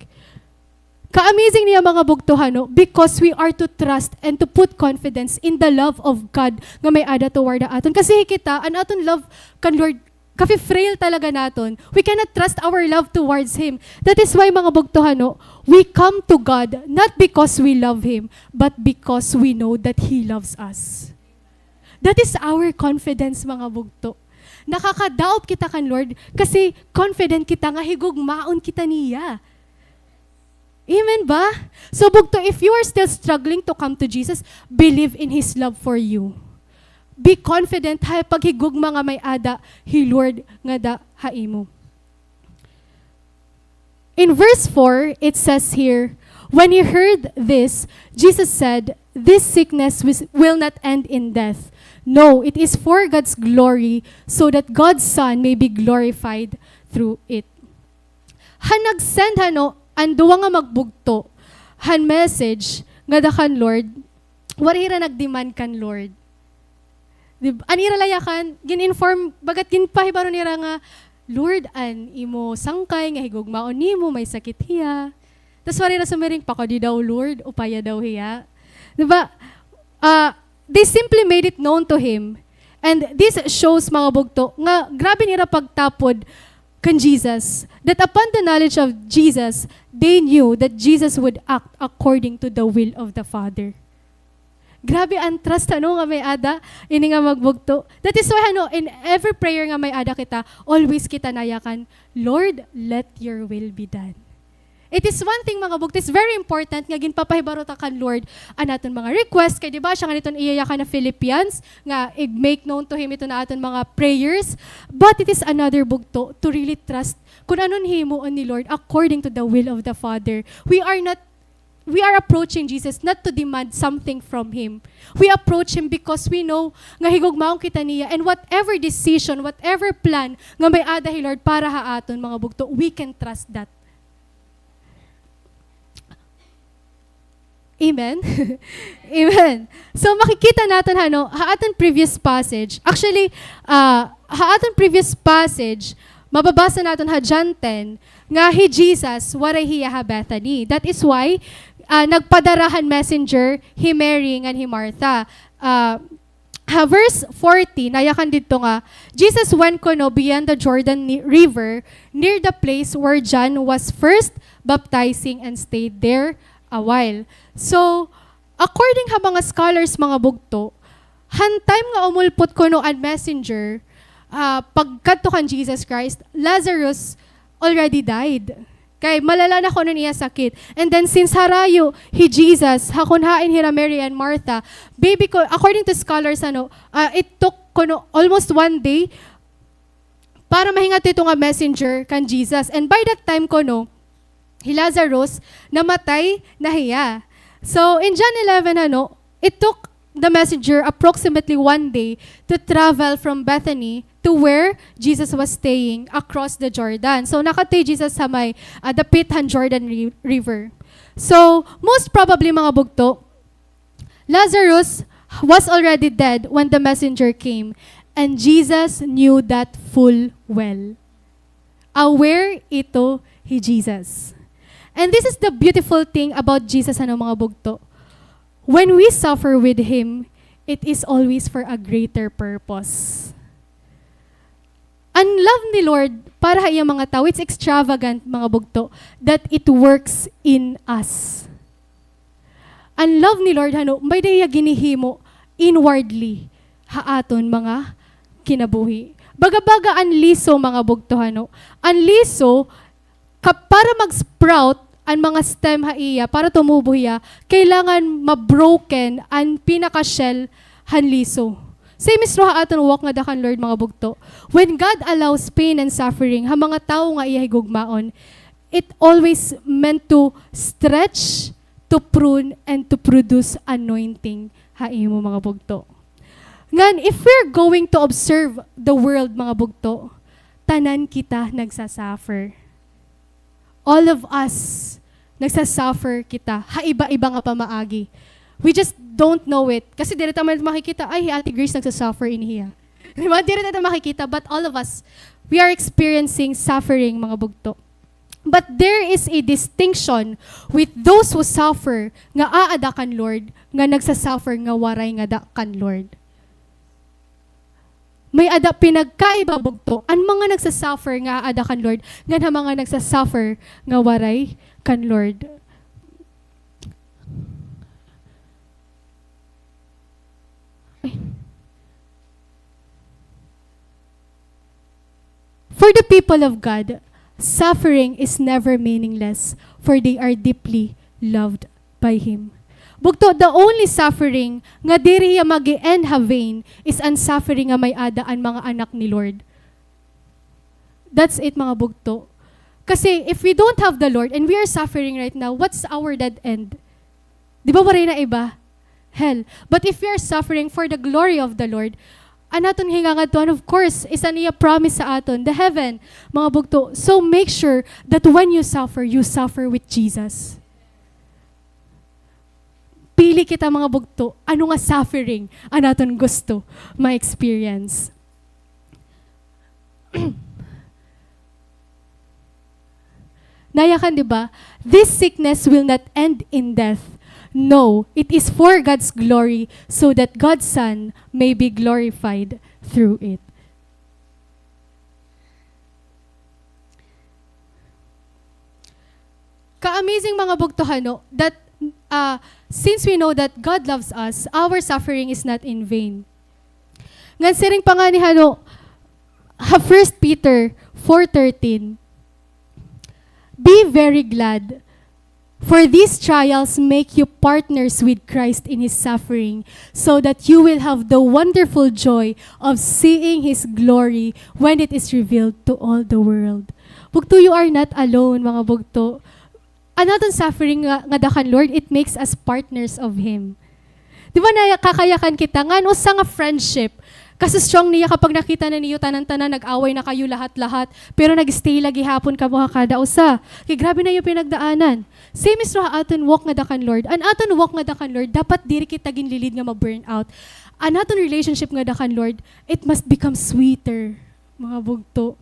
Ka-amazing niya mga bugtuhano because we are to trust and to put confidence in the love of God nga may ada toward aton. Kasi kita, an aton love kan Lord, kafi-frail talaga naton. We cannot trust our love towards Him. That is why mga bugtuhano, we come to God not because we love Him, but because we know that He loves us. That is our confidence, mga bugto. Nakaka-doubt kita kan Lord kasi confident kita nga higugmaon kita niya. Amen ba? So bugto, if you are still struggling to come to Jesus, believe in His love for you. Be confident ha paghigugma nga may ada hi Lord nga da haimo. In verse 4, it says here, when He heard this, Jesus said, this sickness will not end in death. No, it is for God's glory, so that God's Son may be glorified through it. Han nag-send ang duwa nga magbugto, han message, nga da kan Lord, warira nag-demand kan Lord. Anira layakan, gin-inform, bagat ginpahibaro nira nga, Lord, an imo sangkay, nga higugmaon nimo, may sakit hiya. Tas warira sumiring, pakadi daw Lord, upaya daw hiya. Diba? They simply made it known to Him. And this shows, mga bugto, nga grabe nila pagtapod kan Jesus. That upon the knowledge of Jesus, they knew that Jesus would act according to the will of the Father. Grabe ang trust nga may ada, ini nga magbugto. That is why in every prayer nga may ada kita, always kita nayakan, Lord, let your will be done. It is one thing mga bugto, it's very important nga ginpapahibarot kan Lord anaton mga request kay di ba siya nga niton iyayakan na Philippians nga i-make known to him ito na aton mga prayers, but it is another bugto to really trust kung anon himuon ni Lord according to the will of the Father. We are approaching Jesus not to demand something from Him. We approach Him because we know nga higugmaon kita niya, and whatever decision, whatever plan nga may ada hi Lord para haaton mga bugto, we can trust that. Amen? Amen. So makikita natin haaton previous passage. Actually, haaton previous passage, mababasa natin John 10, nga hi Jesus, waray hiya ha Bethany. That is why, nagpadarahan messenger, hi Mary and hi Martha. Verse 40, nayakan dito nga, Jesus went beyond the Jordan River, near the place where John was first baptizing and stayed there a while. So, according ha mga scholars mga bugto, time nga umulpot an messenger, pagkadto kan Jesus Christ, Lazarus already died. Kay malala na niya sakit. And then since harayo hi Jesus, hakunhain hira Mary and Martha, baby ko, according to scholars, it took almost 1 day para mahingat ito nga messenger kan Jesus. And by that time hi Lazarus namatay na hiya. So in John 11 it took the messenger approximately 1 day to travel from Bethany to where Jesus was staying across the Jordan. So nakatay Jesus sa may dapitan Jordan River. So most probably mga bugto, Lazarus was already dead when the messenger came, and Jesus knew that full well. Aware ito hi Jesus. And this is the beautiful thing about Jesus mga bugto. When we suffer with Him, it is always for a greater purpose. Ang love ni Lord para sa iyang mga tao, it's extravagant mga bugto, that it works in us. Ang love ni Lord, may daya ginihimo inwardly haaton mga kinabuhi. Baga-baga ang liso mga bugto, ang liso, para mag-sprout, ang mga stem iya, para tumubo iya, kailangan mabroken ang pinaka-shell hanliso. Same is aton walk nga dakan Lord mga bugto. When God allows pain and suffering, ha mga tao nga iya higugmaon, it always meant to stretch, to prune, and to produce anointing ha imo mga bugto. Ngan, if we're going to observe the world mga bugto, tanan kita nagsasuffer. All of us, nagsasuffer kita. Iba-iba nga pamaagi. We just don't know it. Kasi direta man makikita, ay, Ate Grace nagsasuffer in here. Diba? Direta makikita, but all of us, we are experiencing suffering, mga bugto. But there is a distinction with those who suffer, nga aada kan Lord, nga nagsasuffer, nga waray nga da kan Lord. May ada pinagkaiba bugto ang mga nagsasuffer nga ada kan Lord nga mga nagsasuffer nga waray kan Lord. For the people of God, suffering is never meaningless, for they are deeply loved by Him. Bugto, the only suffering nga diri magi-end ha vain is ang suffering nga may ada ang mga anak ni Lord. That's it mga bugto. Kasi if we don't have the Lord and we are suffering right now, what's our dead end? Di ba waray na iba? Hell. But if we are suffering for the glory of the Lord, anaton hingangatuan, of course, isa niya promise sa aton, the heaven, mga bugto. So make sure that when you suffer with Jesus. Pili kita mga bugto, ano nga suffering ang natin gusto ma-experience. Nayakan, di ba? This sickness will not end in death. No, it is for God's glory, so that God's Son may be glorified through it. Ka-amazing mga bugto, that since we know that God loves us, our suffering is not in vain. Ngan siring pa nga ni 1 Peter 4:13, Be very glad, for these trials make you partners with Christ in His suffering, so that you will have the wonderful joy of seeing His glory when it is revealed to all the world. Bugto, you are not alone, mga bugto. Another suffering nga dakan Lord, it makes us partners of Him. Di ba kakayakan kita, nga no sa nga friendship, kasi strong niya kapag nakita na niyo tanan-tanan, nag-away na kayo lahat-lahat, pero nag-stay lagi hapon ka mo kada usa. Kaya grabe na yung pinagdaanan. Same is aton walk nga dakan Lord. An aton walk nga dakan Lord, dapat diri kita ginlilid nga ma-burn out. An aton relationship nga dakan Lord, it must become sweeter, mga bugto.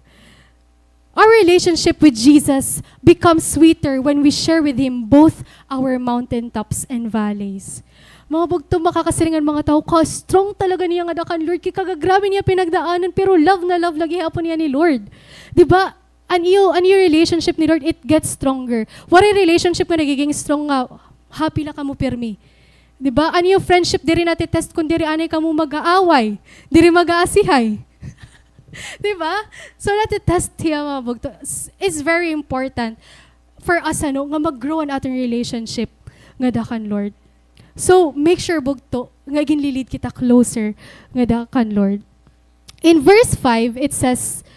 Our relationship with Jesus becomes sweeter when we share with Him both our mountaintops and valleys. Mga bugto, makakasiringan mga tao, strong talaga niya nga dakan Lord, kagagrabe niya pinagdaanan, pero love na love lagi hapon niya ni Lord. Diba? An your relationship ni Lord, it gets stronger. What a relationship nga nagiging strong nga, happy na ka mo pirmi. Diba? An your friendship, diri natin test kung diri anay ka mo mag-aaway, diri mag-aasihay. Diba? So natin test hiya mga bugto. It's very important for us nga mag-grow an ating relationship nga dakan Lord. So, make sure bugto, nga ginlilid kita closer nga dakan Lord. In verse 5, it says,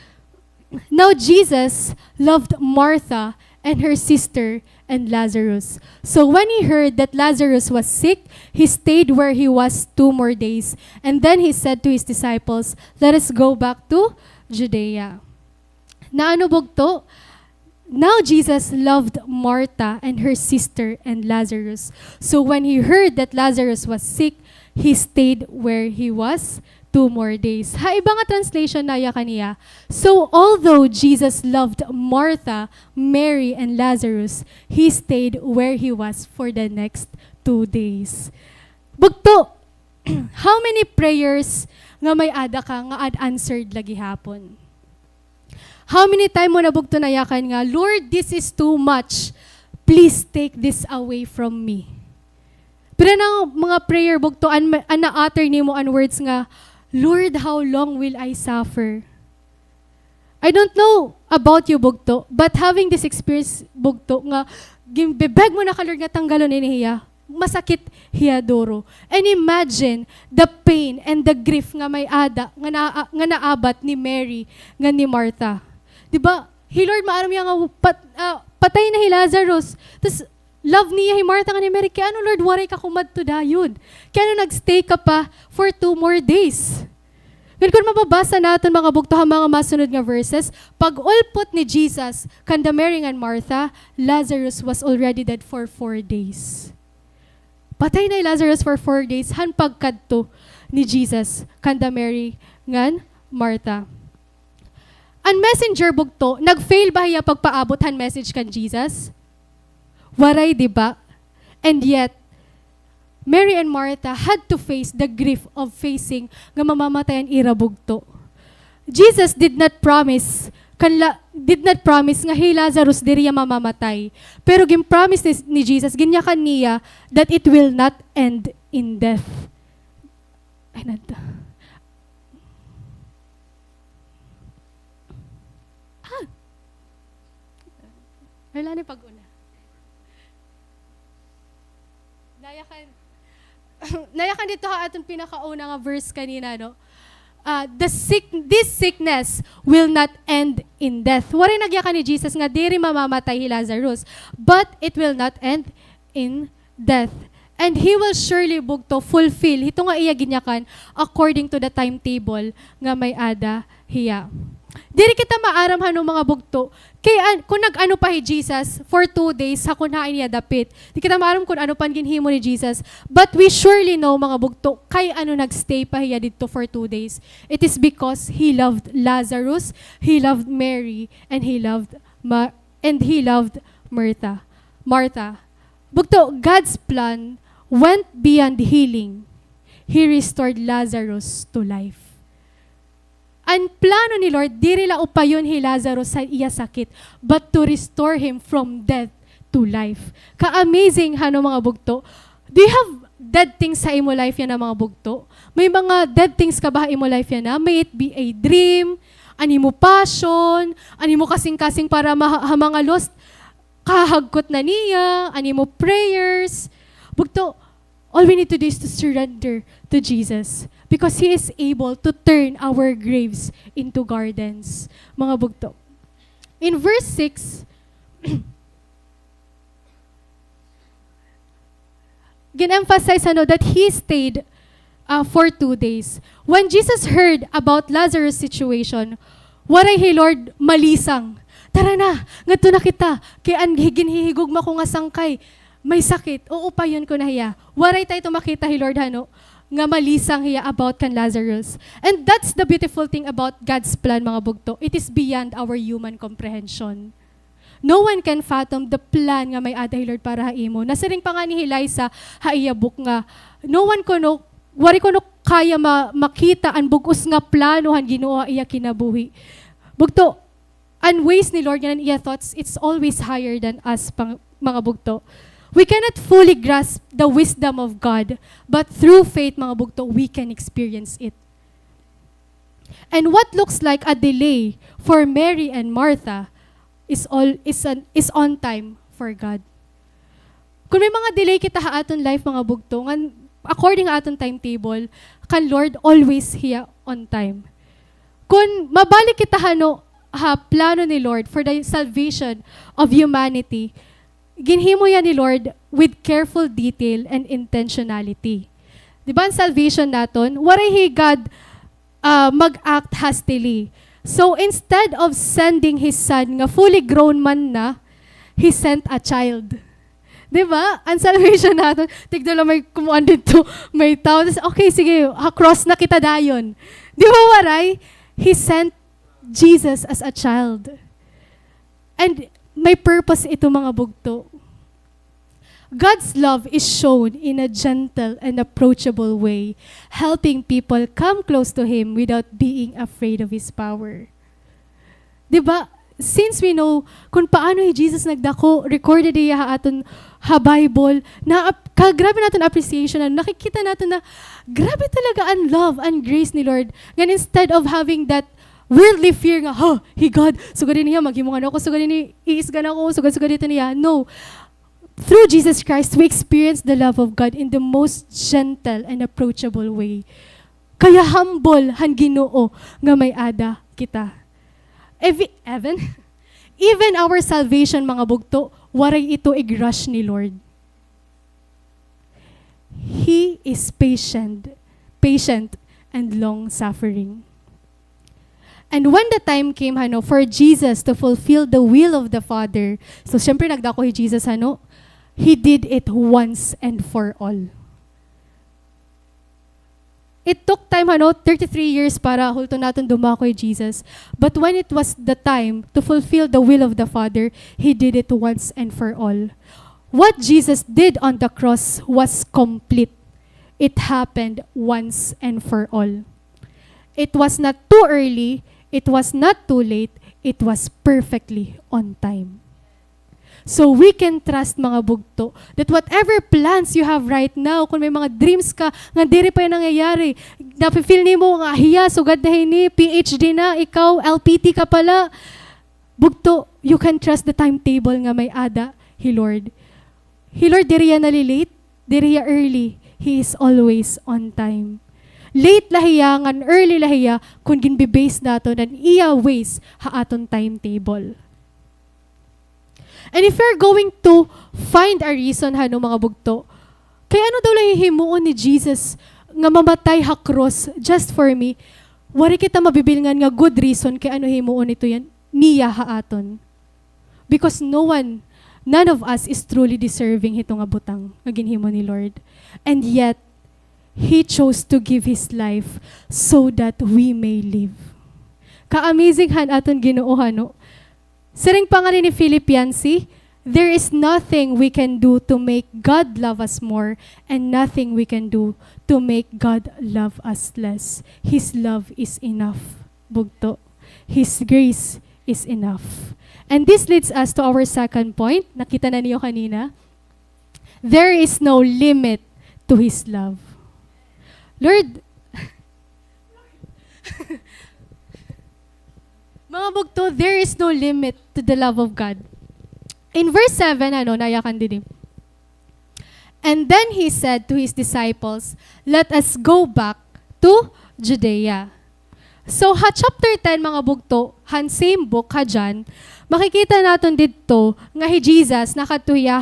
now Jesus loved Martha and her sister and Lazarus. So when He heard that Lazarus was sick, He stayed where he was 2 more days. And then He said to His disciples, let us go back to Judea. Na ano bugto? Now Jesus loved Martha and her sister and Lazarus. So when He heard that Lazarus was sick, He stayed where he was 2 more days. Ha, iba nga translation na ya kaniya. So although Jesus loved Martha, Mary, and Lazarus, He stayed where He was for the next 2 days. Bugto, how many prayers nga may ada ka nga unanswered lagi hapon? How many time mo nabugto na yakan nga, Lord, this is too much. Please take this away from me. Pero na mga prayer bugto, na-utter ni mo ang words nga, Lord, how long will I suffer? I don't know about you, bugto, but having this experience, bugto, nga, bebeg mo na ka, Lord, nga tanggalon niya, masakit hiya doro. And imagine the pain and the grief nga may ada, nga naabat ni Mary, nga ni Martha. Diba? Hey Lord, maaram niya nga, patay na hi Lazarus. Tapos, love niya hi Martha nga ni Mary. Kaya ano Lord, waray ka kumadto dayod. Kaya ano nagstay ka pa for 2 more days. Ngayon kung mababasa natin mga bugto mga masunod nga verses, pag ulpot ni Jesus, kanda Mary and Martha, Lazarus was already dead for 4 days. Patay na Lazarus for 4 days, han pagkadto ni Jesus, kanda Mary ngan Martha. Ang messenger bugto, nag-fail ba hiya pagpaabot han message kan Jesus? Waray, di ba? And yet, Mary and Martha had to face the grief of facing nga mamamatayan ira bugto. Jesus did not promise nga hey Lazarus diriya mamamatay. Pero gim-promise ni Jesus, ginyakan niya that it will not end in death. Ay, nada. Wala ni pag-una. Nayakan dito ha atong pinakauna nga verse kanina, no? This sickness will not end in death. Wari nagyakan ni Jesus nga diri mamamatay hi Lazarus, but it will not end in death. And He will surely bugto fulfill ito nga iya ginyakan according to the timetable nga may ada hiya. Diri kita maaram hanong mga bugto. Kaya kung nag-ano pa hi Jesus for 2 days, hakon hain niya dapit. Di kita maaram kung ano pan ginhimo ni Jesus. But we surely know mga bugto, kay ano nagstay pa hiya dito for 2 days. It is because He loved Lazarus, He loved Mary, and He loved Martha. Bugto, God's plan went beyond healing. He restored Lazarus to life. Ang plano ni Lord, diri la upayon hi Lazarus sa iya sakit, but to restore him from death to life. Ka-amazing hano mga bugto. Do you have dead things sa imo life yan na mga bugto? May mga dead things ka ba imo life yan na? May it be a dream, animo passion, animo kasing-kasing para mga lost kahagkot na niya, ani mo prayers. Bugto, all we need to do is to surrender to Jesus because He is able to turn our graves into gardens. Mga bugto. In verse 6, gin-emphasize that He stayed for 2 days. When Jesus heard about Lazarus' situation, waray He Lord malisang. Tara na, ngadto na kita. Kaya ang ginhihigugma ko nga sangkay. May sakit. Oo pa yun ko na hiya. Waray tayo makita He Lord nga malisang hiya about kan Lazarus. And that's the beautiful thing about God's plan, mga bugto. It is beyond our human comprehension. No one can fathom the plan nga may ada He Lord para haimo. Nasiring pa nga ni Eliza haiyabok nga. No one wari ko kaya makita ang bugos nga plano han Ginoo iya kinabuhi. Bugto, ang ways ni Lord yan iya thoughts, it's always higher than us, mga bugto. We cannot fully grasp the wisdom of God, but through faith, mga bugto, we can experience it. And what looks like a delay for Mary and Martha is on time for God. Kung may mga delay kita aton life, mga bugto, according aton timetable, kan Lord always hiya on time. Kung mabalik kita plano ni Lord for the salvation of humanity, ginhimo yan ni Lord with careful detail and intentionality. Di ba ang salvation naton, waray God mag-act hastily. So instead of sending His Son, nga fully grown man na, He sent a child. Di ba? Ang salvation natin, tigdo lang may kumuan dito, may tao. Okay, sige, cross na kita dayon. Di ba waray? He sent Jesus as a child. And may purpose ito, mga bugto. God's love is shown in a gentle and approachable way, helping people come close to Him without being afraid of His power. Diba? Since we know kung paano Jesus nagdako, recorded niya aton Bible, grabe natin appreciation, nakikita natin na grabe talaga ang love and grace ni Lord. And instead of having that worldly fear nga, He God, sugadin niya, maghimungan ako, sugadin niya, iisgan ako, sugad dito niya. No. Through Jesus Christ, we experience the love of God in the most gentle and approachable way. Kaya humble han Ginoo nga may ada kita. Even our salvation, mga bugto, waray ito igrush ni Lord. He is patient and long-suffering. And when the time came, for Jesus to fulfill the will of the Father, so syempre nagdako si Jesus, He did it once and for all. It took time, 33 years para hulto natin dumako kay Jesus. But when it was the time to fulfill the will of the Father, He did it once and for all. What Jesus did on the cross was complete. It happened once and for all. It was not too early, it was not too late, it was perfectly on time. So we can trust, mga bugto, that whatever plans you have right now, kung may mga dreams ka, nga diri pa yung nangyayari, napifeel ni mo nga hiya, sugad na hini, PhD na, ikaw, LPT ka pala, bugto, you can trust the timetable nga may ada, He Lord. He Lord, diri ya nalilate, diri ya early, He is always on time. Late lahiya, ngan early lahiya, kung ginbibase nato, nan iya ways ha aton timetable. And if you're going to find a reason, mga bugto, kaya ano daw lang himuon ni Jesus nga mamatay ha cross just for me, wari kita mabibilngan nga good reason kaya ano himuon ito yan, niya ha aton. Because none of us is truly deserving ito nga butang nga ginhimo ni Lord. And yet, He chose to give His life so that we may live. Ka-amazing han aton Ginoo, Siring pangalan ni Philippians, there is nothing we can do to make God love us more and nothing we can do to make God love us less. His love is enough, bugto. His grace is enough. And this leads us to our second point. Nakita na niyo kanina. There is no limit to His love. Lord, mga bugto, there is no limit to the love of God. In verse 7, nayakan din. And then he said to his disciples, let us go back to Judea. So, chapter 10, mga bugto, same book, dyan, makikita natin dito nga Jesus nakatuya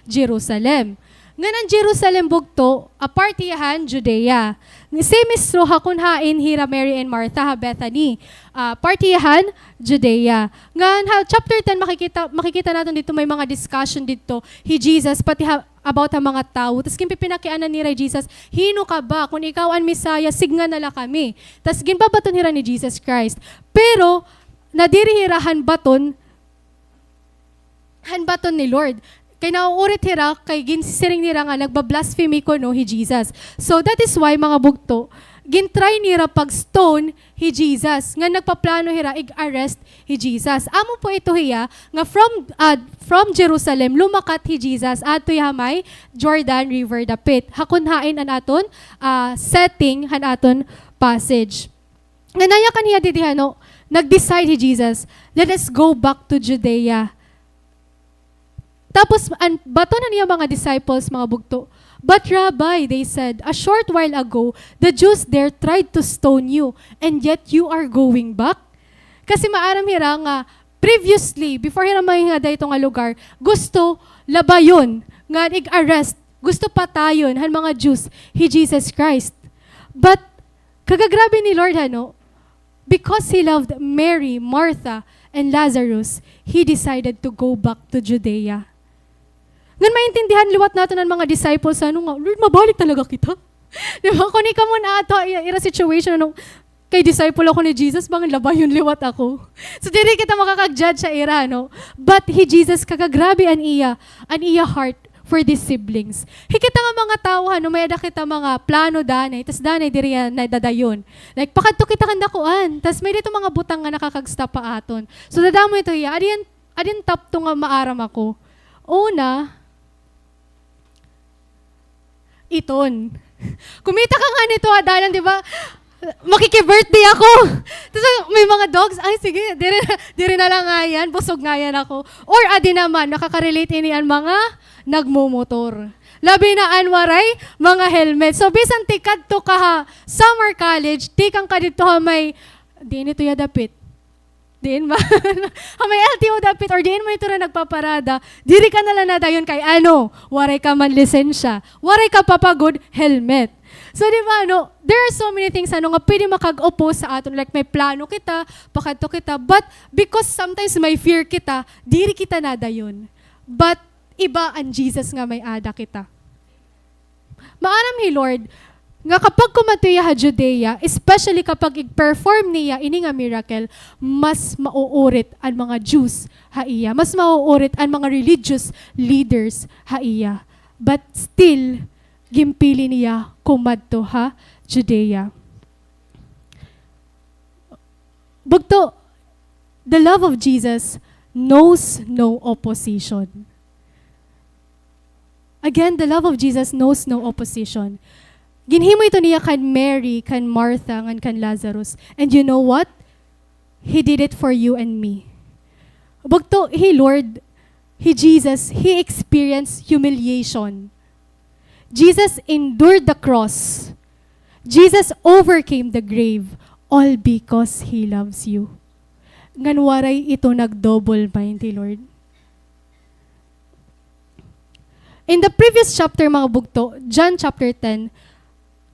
Jerusalem. Nga ng Jerusalem bugto, partiyahan Judea. Same is true hakun hain hira Mary and Martha Bethany. Partiyahan Judea. Nga chapter 10 makikita natin dito may mga discussion dito Jesus pati about ang mga tao. Tapos pinakyanan ni Jesus, hino ka ba? Kung ikaw ang Messiah, signa nala kami. Tapos ginbabaton hira ni Jesus Christ. Pero nadirihirahan baton ni Lord. Kay nauurit hira, kay ginsiring nira nga, nagbablasphemy ko Jesus. So that is why mga bugto, gintry nira pag-stone Jesus. Nga nagpaplano hira, ig-arrest Jesus. Amo po ito hiya, nga from Jerusalem, lumakat Jesus, ato may Jordan River dapit. Hakun hain an aton, setting han aton passage. Nga naya kaniya diti nag-decide Jesus, let us go back to Judea. Tapos, bato na niya mga disciples, mga bugto. But Rabbi, they said, a short while ago, the Jews there tried to stone you, and yet you are going back? Kasi maaram hira nga, previously, before hira mga nga itong lugar, gusto labayon, nga ig-arrest, gusto patayon, han mga Jews, Jesus Christ. But, kagagrabe ni Lord, because He loved Mary, Martha, and Lazarus, He decided to go back to Judea. Ngan maintindihan liwat nato ng mga disciples, Lord, mabalik talaga kita. Diba? Kung ikaw mo na ato, ira situation, kay disciple ako ni Jesus, bang labayon liwat ako. So, dili kita makakag-judge sa ira, But Jesus, kagagrabe an iya heart for these siblings. Hikita nga mga tao, may ada kita mga plano danay, tas danay diri na dadayon. Like, pakadto kita kandakuan, tas may dito mga butang nga nakakagstop pa aton. So, dadamo ito iya, adin tap to nga maaram ako. Una, iton. Kumita ka nga nito, adalan, di ba? Makiki-birthday ako. Tapos may mga dogs, ay sige, dire na lang nga yan, busog nga yan ako. Or adi naman, nakaka-relate ini ang mga nagmumotor. Labi na anwaray, mga helmet. So bisan tikad to ka summer college, tikang ka dito may, di nito ya dapit. Diin ba? May LTO dapit or diin mo ito na nagpaparada, diri ka nalang na dayon kay waray ka man lisensya, waray ka papagod, helmet. So di ba, there are so many things nga pwede makag-oppose sa aton, like may plano kita, pakadto kita, but because sometimes may fear kita, diri kita na dayon. But iba ang Jesus nga may ada kita. Maaram hi Lord, nga kapag kumatuya Judea, especially kapag i-perform niya ini nga miracle, mas mauurit ang mga Jews haiya. Mas mauurit ang mga religious leaders haiya. But still, gimpili niya kumadto Judea. Bugto, the love of Jesus knows no opposition. Again, the love of Jesus knows no opposition. Ginhimo ito niya kan Mary, kan Martha, ngan kan Lazarus. And you know what? He did it for you and me. Bugto, Lord, Jesus, He experienced humiliation. Jesus endured the cross. Jesus overcame the grave, all because He loves you. Ngan waray ito nag-double mind, Lord. In the previous chapter, mga bugto, John chapter 10,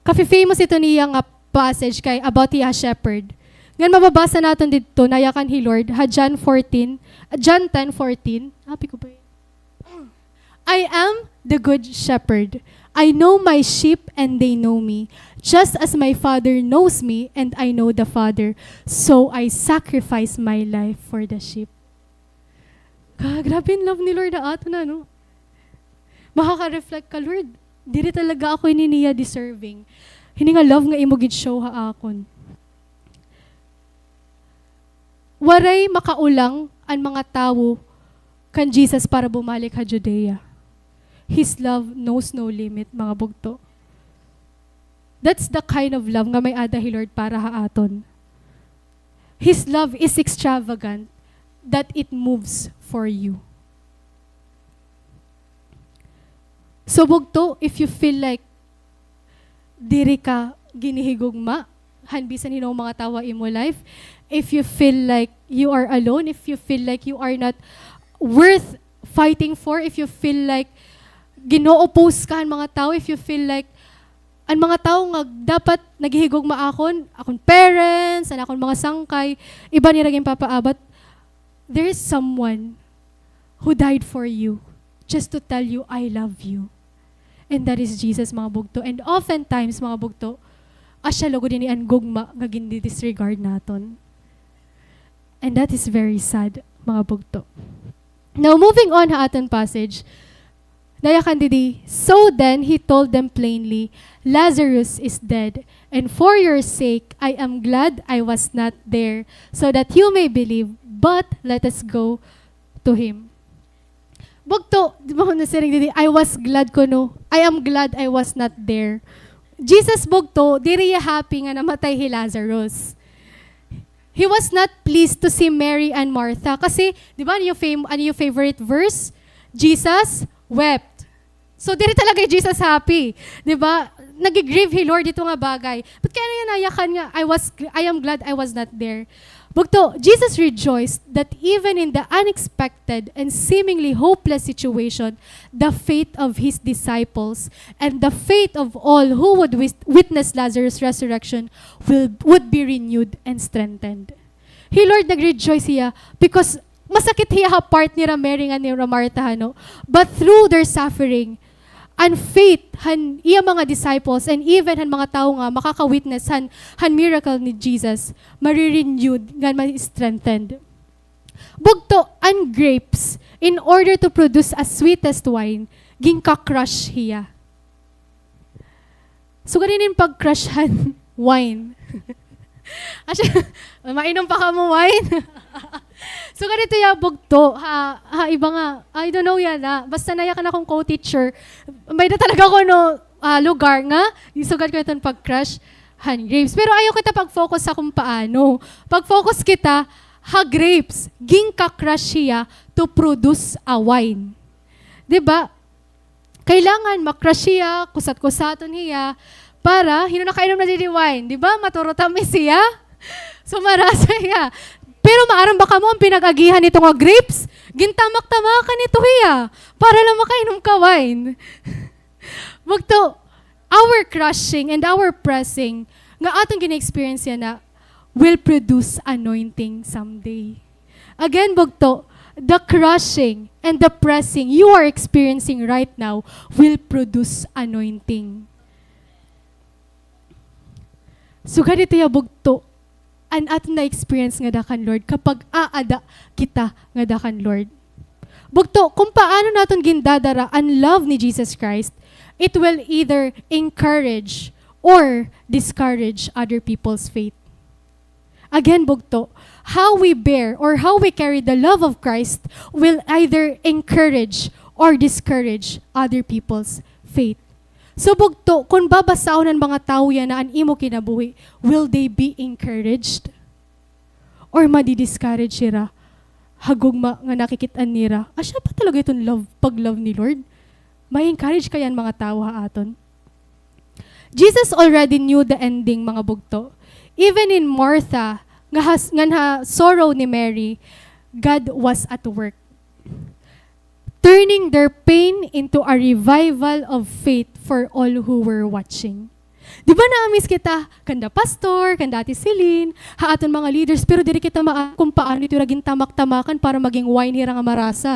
kafi-famous ito niya nga passage kay about a shepherd. Ngan mababasa natin dito, nayakan hi Lord, John 10:14. Happy ko ba yun? I am the good shepherd. I know my sheep and they know me, just as my Father knows me and I know the Father. So I sacrifice my life for the sheep. Grabe yung love ni Lord na ato na, Makaka-reflect ka, Lord. Dili talaga ako niya deserving. Hindi nga love nga imugid show akon. Waray makaulang ang mga tao kan Jesus para bumalik Judea. His love knows no limit, mga bugto. That's the kind of love nga may ada hi Lord para aton. His love is extravagant that it moves for you. So bugto, if you feel like diri ka ginihigugma, hanbisan hinong mga tawa imo life, if you feel like you are alone, if you feel like you are not worth fighting for, if you feel like gino-oppose ka ang mga tao, if you feel like ang mga tao nga dapat naghihigugma akon parents, and akon mga sangkay, iba nila gayong papaabot, there is someone who died for you just to tell you, I love you. And that is Jesus, mga bugto. And oftentimes, mga bugto, asya logo din ni ang gugma nga gindi-disregard naton. And that is very sad, mga bugto. Now, moving on ha aton passage, nayakan didi, so then he told them plainly, Lazarus is dead, and for your sake I am glad I was not there, so that you may believe, but let us go to him. Bugto, di ba kung nasiring didi, I was glad ko no, I am glad I was not there. Jesus bugto, diri happy nga namatay si Lazarus. He was not pleased to see Mary and Martha, kasi, di ba, ano yung favorite verse? Jesus wept. So, diri talaga Jesus happy. Di ba? Nag-grieve he Lord ito nga bagay. But kaya na nayakan nga, I am glad I was not there. Bugto, Jesus rejoiced that even in the unexpected and seemingly hopeless situation, the faith of his disciples and the faith of all who would witness Lazarus' resurrection would be renewed and strengthened. He Lord nag-rejoice siya because masakit hiya part ni Mary nga ni Martha, no? But through their suffering, and faith han iya mga disciples and even han mga tao nga makaka-witness han miracle ni Jesus marirenewed nga ma-strengthened. Bugto ang grapes in order to produce a sweetest wine ginka-crush hiya. So ganinin pag-crush han wine. Asya, mainom pa ka mo wine? So ganito ya bugto, iba nga, I don't know yan basta naya ka na akong co-teacher, may na talaga ko no lugar nga, isugad ko itong pag-crush, han grapes. Pero ayaw kita pag-focus sa kung paano. Pag-focus kita, grapes, ging ka-crush siya to produce a wine. Diba? Kailangan makrush siya, kusat-kusaton hiya, para, hino na kainom na din wine, di ba? Maturotami siya. So, marasa siya. Pero maaram baka mo ang pinag-agihan nito nga grapes, gintamak-tamakan nito hiya, para lang makainom ka wine. Bugto, our crushing and our pressing, nga atong gina-experience yan na, will produce anointing someday. Again, bugto, the crushing and the pressing you are experiencing right now will produce anointing. So ganito ya bugto, an aton na experience nga dakan Lord kapag aada kita nga dakan Lord. Bugto, kung paano naton gindadara ang love ni Jesus Christ, it will either encourage or discourage other people's faith. Again, bugto, how we bear or how we carry the love of Christ will either encourage or discourage other people's faith. So bugto, kung babasahon ng mga tao yan na ang imo kinabuhi, will they be encouraged? Or madi-discourage sila? Hagugma nga nakikitaan nila. Asya pa talaga itong pag-love ni Lord? May encourage kayan mga tao aton. Jesus already knew the ending, mga bugto. Even in Martha, nga sorrow ni Mary, God was at work, turning their pain into a revival of faith for all who were watching. Di ba na-amaze kita, kanda pastor, kanda ati Celine, haaton mga leaders, pero diri kita kung paano ito naging tamak-tamakan para maging wine hira nga marasa.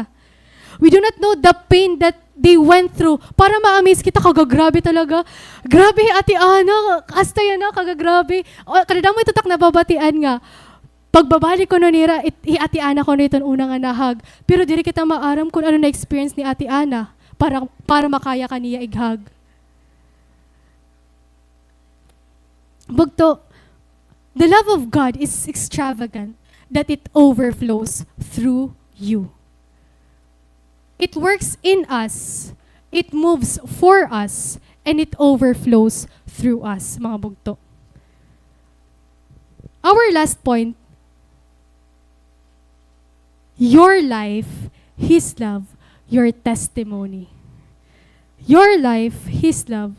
We do not know the pain that they went through para ma-amaze kita, kagagrabe talaga. Grabe, ati Ana, hasta yan na, kagagrabe. Kanada mo itutak na babatian nga. Pagbabalik ko no nira, ati Ana ko na itong unang anahag. Pero diri kita maaram kung ano na-experience ni ati Ana para makaya kaniya ighag. Bugto, the love of God is extravagant that it overflows through you. It works in us, it moves for us, and it overflows through us, mga bugto. Our last point, your life, His love, your testimony. Your life, His love,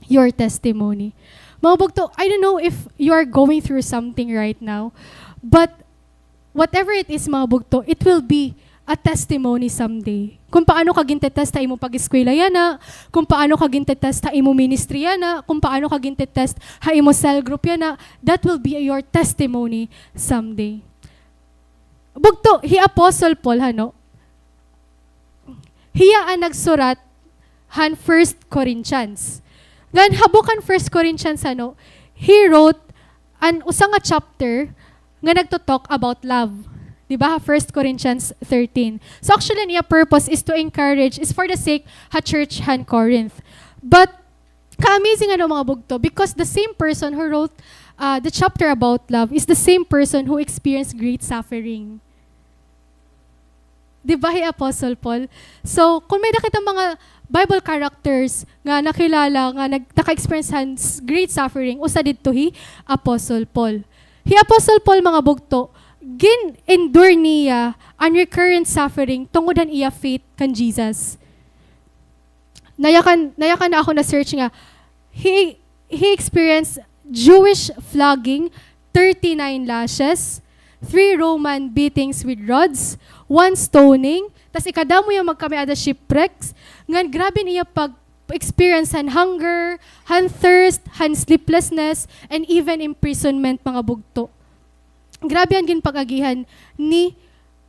your testimony. Mga bugto, I don't know if you are going through something right now, but whatever it is, mga bugto, it will be a testimony someday. Kung paano ka gintetest ta imo pag-eskwela yana, kung paano ka gintetest ta imo ministry yana, kung paano ka gintetest ha imo cell group yana, that will be your testimony someday. Bugto, hi Apostle Paul, hiya ang nagsurat han 1 Corinthians. Gan habukan 1 Corinthians, he wrote an usang nga chapter nga nagto-talk about love. Diba? 1 Corinthians 13. So actually, niya purpose is to encourage, is for the sake ha church han Corinth. But, ka-amazing mga bugto, because the same person who wrote the chapter about love is the same person who experienced great suffering. Diba, hi Apostle Paul? So, kung may nakita mga Bible characters nga nakilala, nga naka-experience han great suffering, usa dito hi Apostle Paul. Hi Apostle Paul, mga bugto, gin-endure niya ang recurrent suffering tungodan iya faith kan Jesus. Nayakan na ako na search nga. He experienced Jewish flogging, 39 lashes, 3 Roman beatings with rods, 1 stoning, tas ikadamo yung magkamiada shipwrecks. Ngan grabe niya experience han hunger, han thirst, han sleeplessness, and even imprisonment, mga bugto. Grabe ang ginpag-agihan ni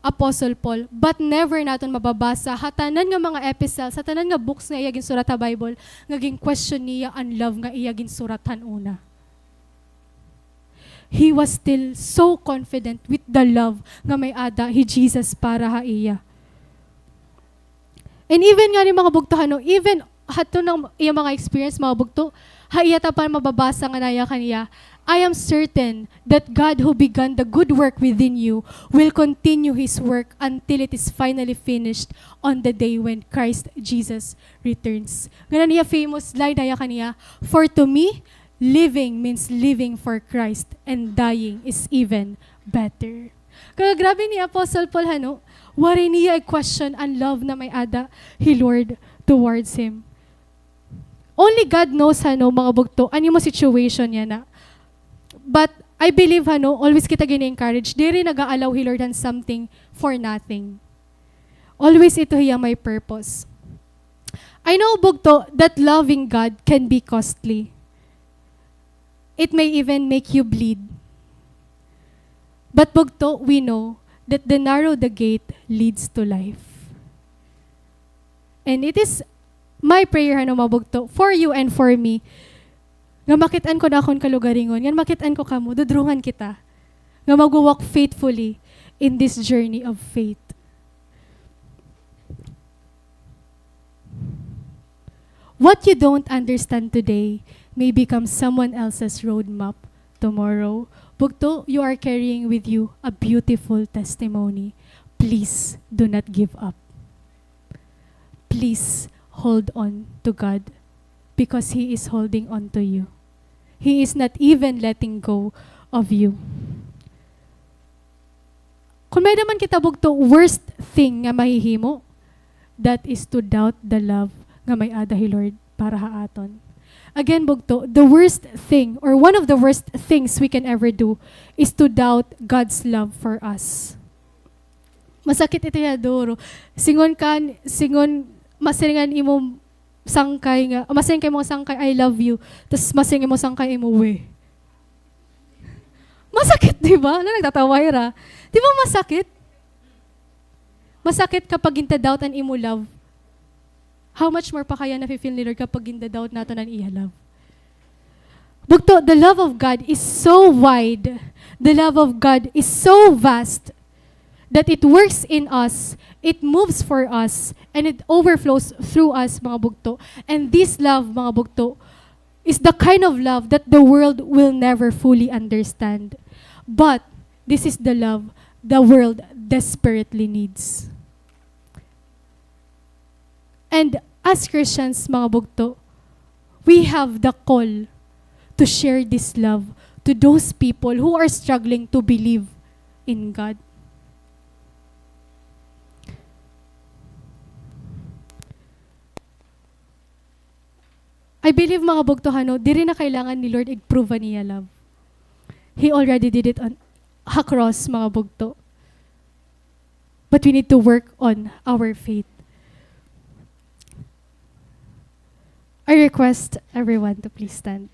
Apostle Paul, but never naton mababasa hatanan nga mga epistles, hatanan nga books nga iya ginsurat sa Bible, nga question niya ang love nga iya ginsuratan una. He was still so confident with the love nga may ada hi Jesus para ha iya. And even nga ni mga bugto, even hato ng iya mga experience, mga bugto, ha iya tapan mababasa nga naya kaniya, I am certain that God who began the good work within you will continue His work until it is finally finished on the day when Christ Jesus returns. Ganun niya famous line na kaniya, for to me, living means living for Christ and dying is even better. Kaya grabe ni Apostle Paul, wari niya ay question ang love na may ada hi Lord towards him. Only God knows, mga bugto, ano mo situation niya na. But I believe, always kita gini-encourage, di rin nag-aalaw hi Lord something for nothing. Always ito hiya may purpose. I know, bugto, that loving God can be costly. It may even make you bleed. But bugto, we know that the narrow the gate leads to life. And it is my prayer, mabugto, for you and for me, nga makitaan ko na akong kalugaringon, nga makitaan ko kamo, dudrungan kita, nga mag-walk faithfully in this journey of faith. What you don't understand today may become someone else's roadmap tomorrow. Bugto, you are carrying with you a beautiful testimony. Please do not give up. Please hold on to God because He is holding on to you. He is not even letting go of you. Kung may naman kita bugto, worst thing nga mahihimo, that is to doubt the love nga may ada hi Lord para haaton. Again, bugto, the worst thing or one of the worst things we can ever do is to doubt God's love for us. Masakit ito ya, Doro. Singon masiringan imo sangkay nga, masiring kay mo sangkay, I love you. Tapos masiring mo sangkay mo, we. Masakit, di ba? Ano nagtatawa ra? Di ba masakit? Masakit kapag doubt ang imo love. How much more pa kaya na-feel ni Lord kapag doubt nato ng iya love? Bugto, the love of God is so wide. The love of God is so vast that it works in us, it moves for us, and it overflows through us, mga bugto. And this love, mga bugto, is the kind of love that the world will never fully understand. But this is the love the world desperately needs. And as Christians, mga bugto, we have the call to share this love to those people who are struggling to believe in God. I believe mga bugtohano, di rin na kailangan ni Lord i-prove niya love. He already did it on across mga bugto. But we need to work on our faith. I request everyone to please stand.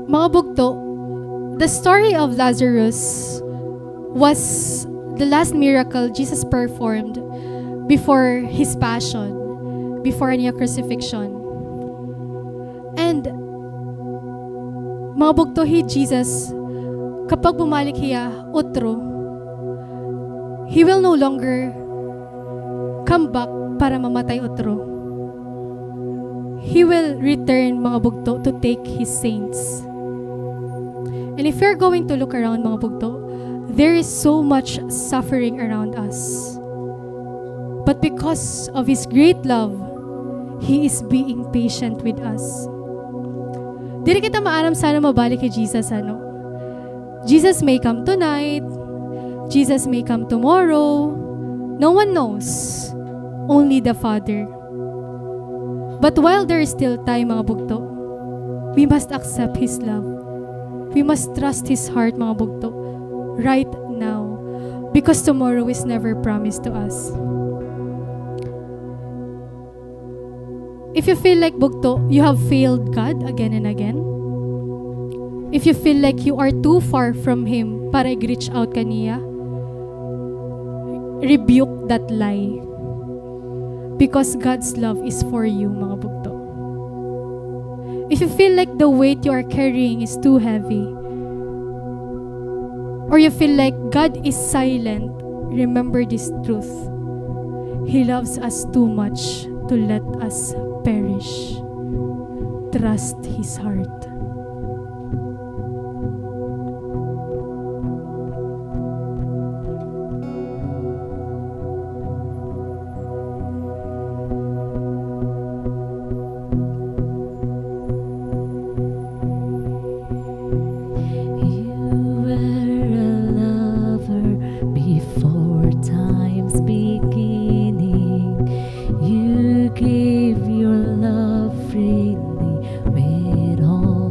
Mga bugto, the story of Lazarus was the last miracle Jesus performed before His passion, before niya crucifixion. And mga bugto, Jesus, kapag bumalik siya utro, He will no longer come back para mamatay utro. He will return, mga bugto, to take His saints. And if you're going to look around, mga bugto, there is so much suffering around us. But because of His great love, He is being patient with us. Dili kita maaram sana mabalik kay Jesus, ano? Jesus may come tonight. Jesus may come tomorrow. No one knows. Only the Father. But while there is still time, mga bugto, we must accept His love. We must trust His heart, mga bugto, right now. Because tomorrow is never promised to us. If you feel like, bugto, you have failed God again and again, if you feel like you are too far from Him para i-reach out kaniya, rebuke that lie. Because God's love is for you, mga bugto. If you feel like the weight you are carrying is too heavy, or you feel like God is silent, remember this truth. He loves us too much to let us perish. Trust His heart. Before time's beginning, you gave your love freely with all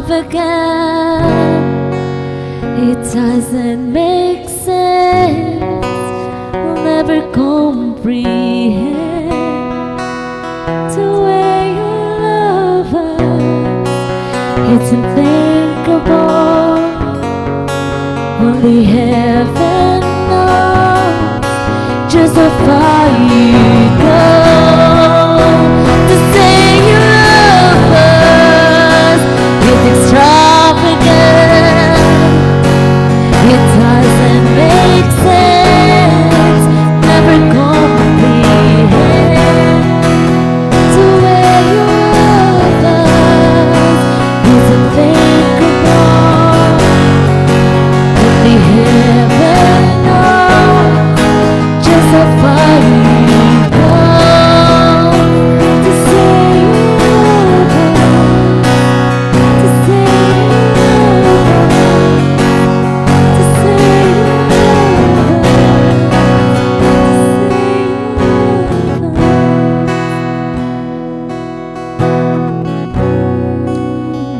extravagant. It doesn't make sense. We'll never comprehend the way you love us. It's unthinkable. Only heaven knows just how far you go. To say you love us, it's extravagant. It doesn't make sense. Never comprehend the way you love us. It's unthinkable. Only heaven knows just how far you go. To say you love us, to say you love us, to say you love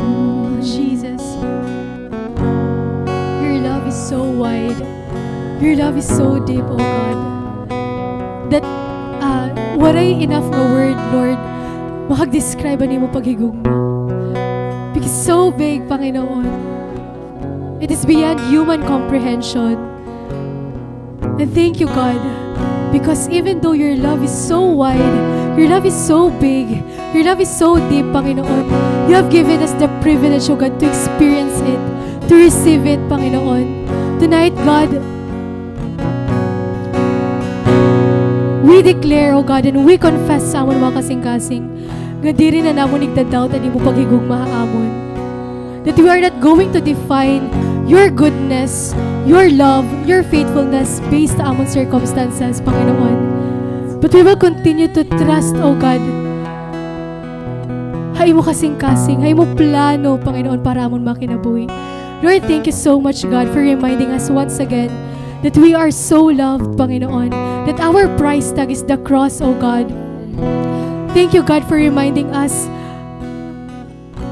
Oh, Jesus, your love is so wide. Your love is so deep, oh God, that waray enough nga word, Lord, makag-describe ani mo paghigugma. Because so big, Panginoon. It is beyond human comprehension. And thank you, God, because even though your love is so wide, your love is so big, your love is so deep, Panginoon, you have given us the privilege, oh God, to experience it, to receive it, Panginoon. Tonight, God, we declare, oh God, and we confess sa amon mga kasing-kasing nga di rin na namon nagda-doubt ani mo paghigugma amon. That we are not going to define your goodness, your love, your faithfulness based sa amon circumstances, Panginoon. But we will continue to trust, oh God, hay mo kasing-kasing, hay mo plano, Panginoon, para amon makinabuhi. Lord, thank you so much, God, for reminding us once again that we are so loved, Panginoon, that our price tag is the cross, oh God. Thank you, God, for reminding us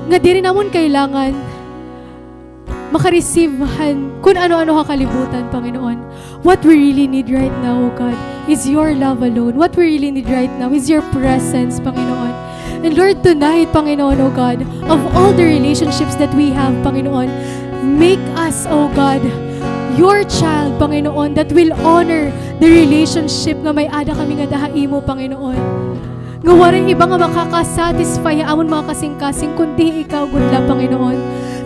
nga di rin namon kailangan makareceivehan kung ano-ano kakalibutan, Panginoon. What we really need right now, oh God, is your love alone. What we really need right now is your presence, Panginoon. And Lord, tonight, Panginoon, oh God, of all the relationships that we have, Panginoon, make us, oh God, your child, Panginoon, that will honor the relationship nga may ada kami nga dahaimo, Panginoon. Nga waring iba nga makakasatisfy amon mga kasing-kasing kundi ikaw, gudla, Panginoon.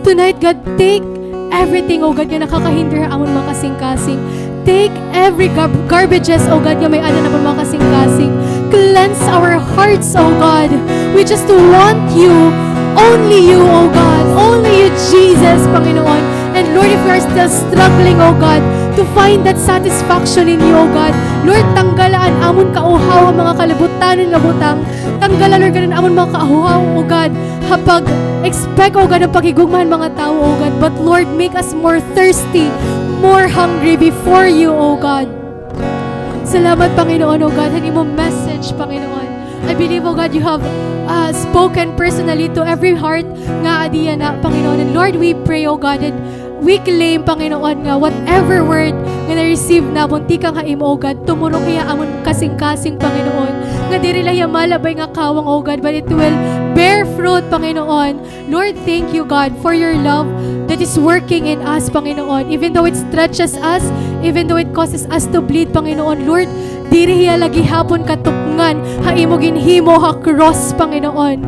Tonight, God, take everything, oh God, nga nakakahinder amon mga kasing-kasing. Take every garbages, oh God, nga may ada naman mga kasing-kasing. Cleanse our hearts, oh God. We just want you, only you, oh God, only you, Jesus, Panginoon. And Lord, if we are still struggling, oh God, to find that satisfaction in you, oh God, Lord, tanggalaan amon kauhaw ang mga kalibutanon nga butang. Tanggalan, Lord, ganun amon mga kauhaw, oh God, hapag expect, oh God, ang pagigugmahan mga tao, oh God. But Lord, make us more thirsty, more hungry before you, oh God. Salamat, Panginoon, oh God, hindi mo message, Panginoon. I believe, oh God, you have spoken personally to every heart nga adiya na, Panginoon. And Lord, we pray, oh God, and we claim, Panginoon, nga whatever word nga na-receive na bunti kang haimo, oh God, tumurong kaya amon kasing-kasing, Panginoon, nga diri lang malabay nga kawang, oh God, but it will bear fruit, Panginoon. Lord, thank you, God, for your love that is working in us, Panginoon. Even though it stretches us, even though it causes us to bleed, Panginoon, Lord, diri hiya lagi hapon katukngan haimo ginhimo ha cross, Panginoon.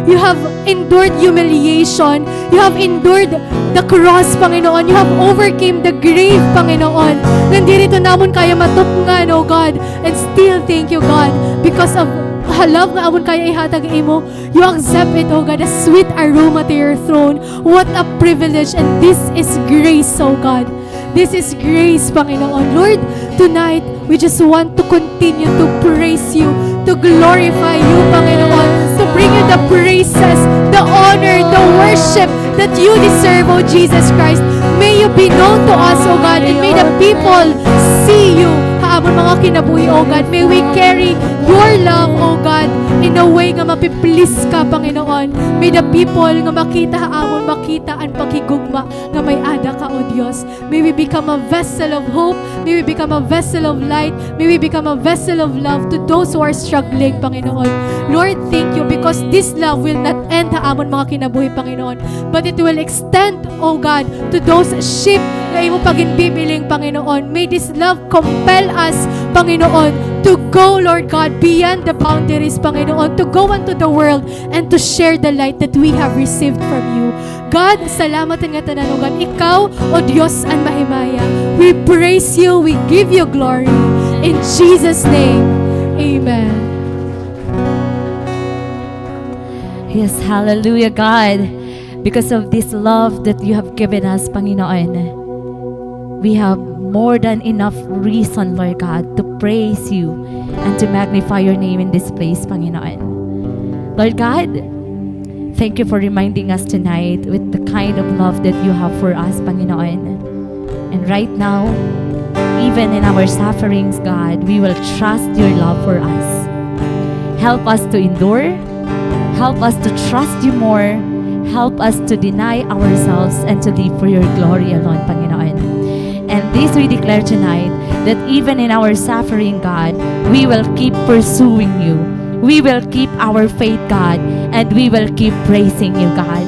You have endured humiliation. You have endured the cross, Panginoon. You have overcame the grave, Panginoon. Nandirito namon kaya matukngan, oh God. And still, thank you, God, because of love nga amon kaya ihatag imo, you accept it, oh God, a sweet aroma to your throne. What a privilege, and this is grace, oh God. This is grace, Panginoon. Lord, tonight, we just want to continue to praise you, to glorify you, Panginoon, to bring you the praises, the honor, the worship that you deserve, oh Jesus Christ. May you be known to us, oh God, and may the people see you amon mga kinabuhi, O God. May we carry your love, O God, in a way nga mapiplis ka, Panginoon. May the people nga makita amon, makita ang pagkigugma nga may ada ka, O Diyos. May we become a vessel of hope. May we become a vessel of light. May we become a vessel of love to those who are struggling, Panginoon. Lord, thank you because this love will not end ha amon mga kinabuhi, Panginoon, but it will extend, O God, to those sheep na imo paginbibiling, Panginoon. May this love compel us, Panginoon, to go, Lord God, beyond the boundaries, Panginoon, to go into the world and to share the light that we have received from you. God, salamat nga tanan, O God. Ikaw, O Diyos, ang mahimaya. We praise you, we give you glory. In Jesus' name, amen. Yes, hallelujah, God. Because of this love that you have given us, Panginoon, we have more than enough reason, Lord God, to praise you and to magnify your name in this place, Panginoon. Lord God, thank you for reminding us tonight with the kind of love that you have for us, Panginoon. And right now, even in our sufferings, God, we will trust your love for us. Help us to endure. Help us to trust you more. Help us to deny ourselves and to live for your glory alone, Panginoon. And this we declare tonight, that even in our suffering, God, we will keep pursuing you. We will keep our faith, God, and we will keep praising you, God.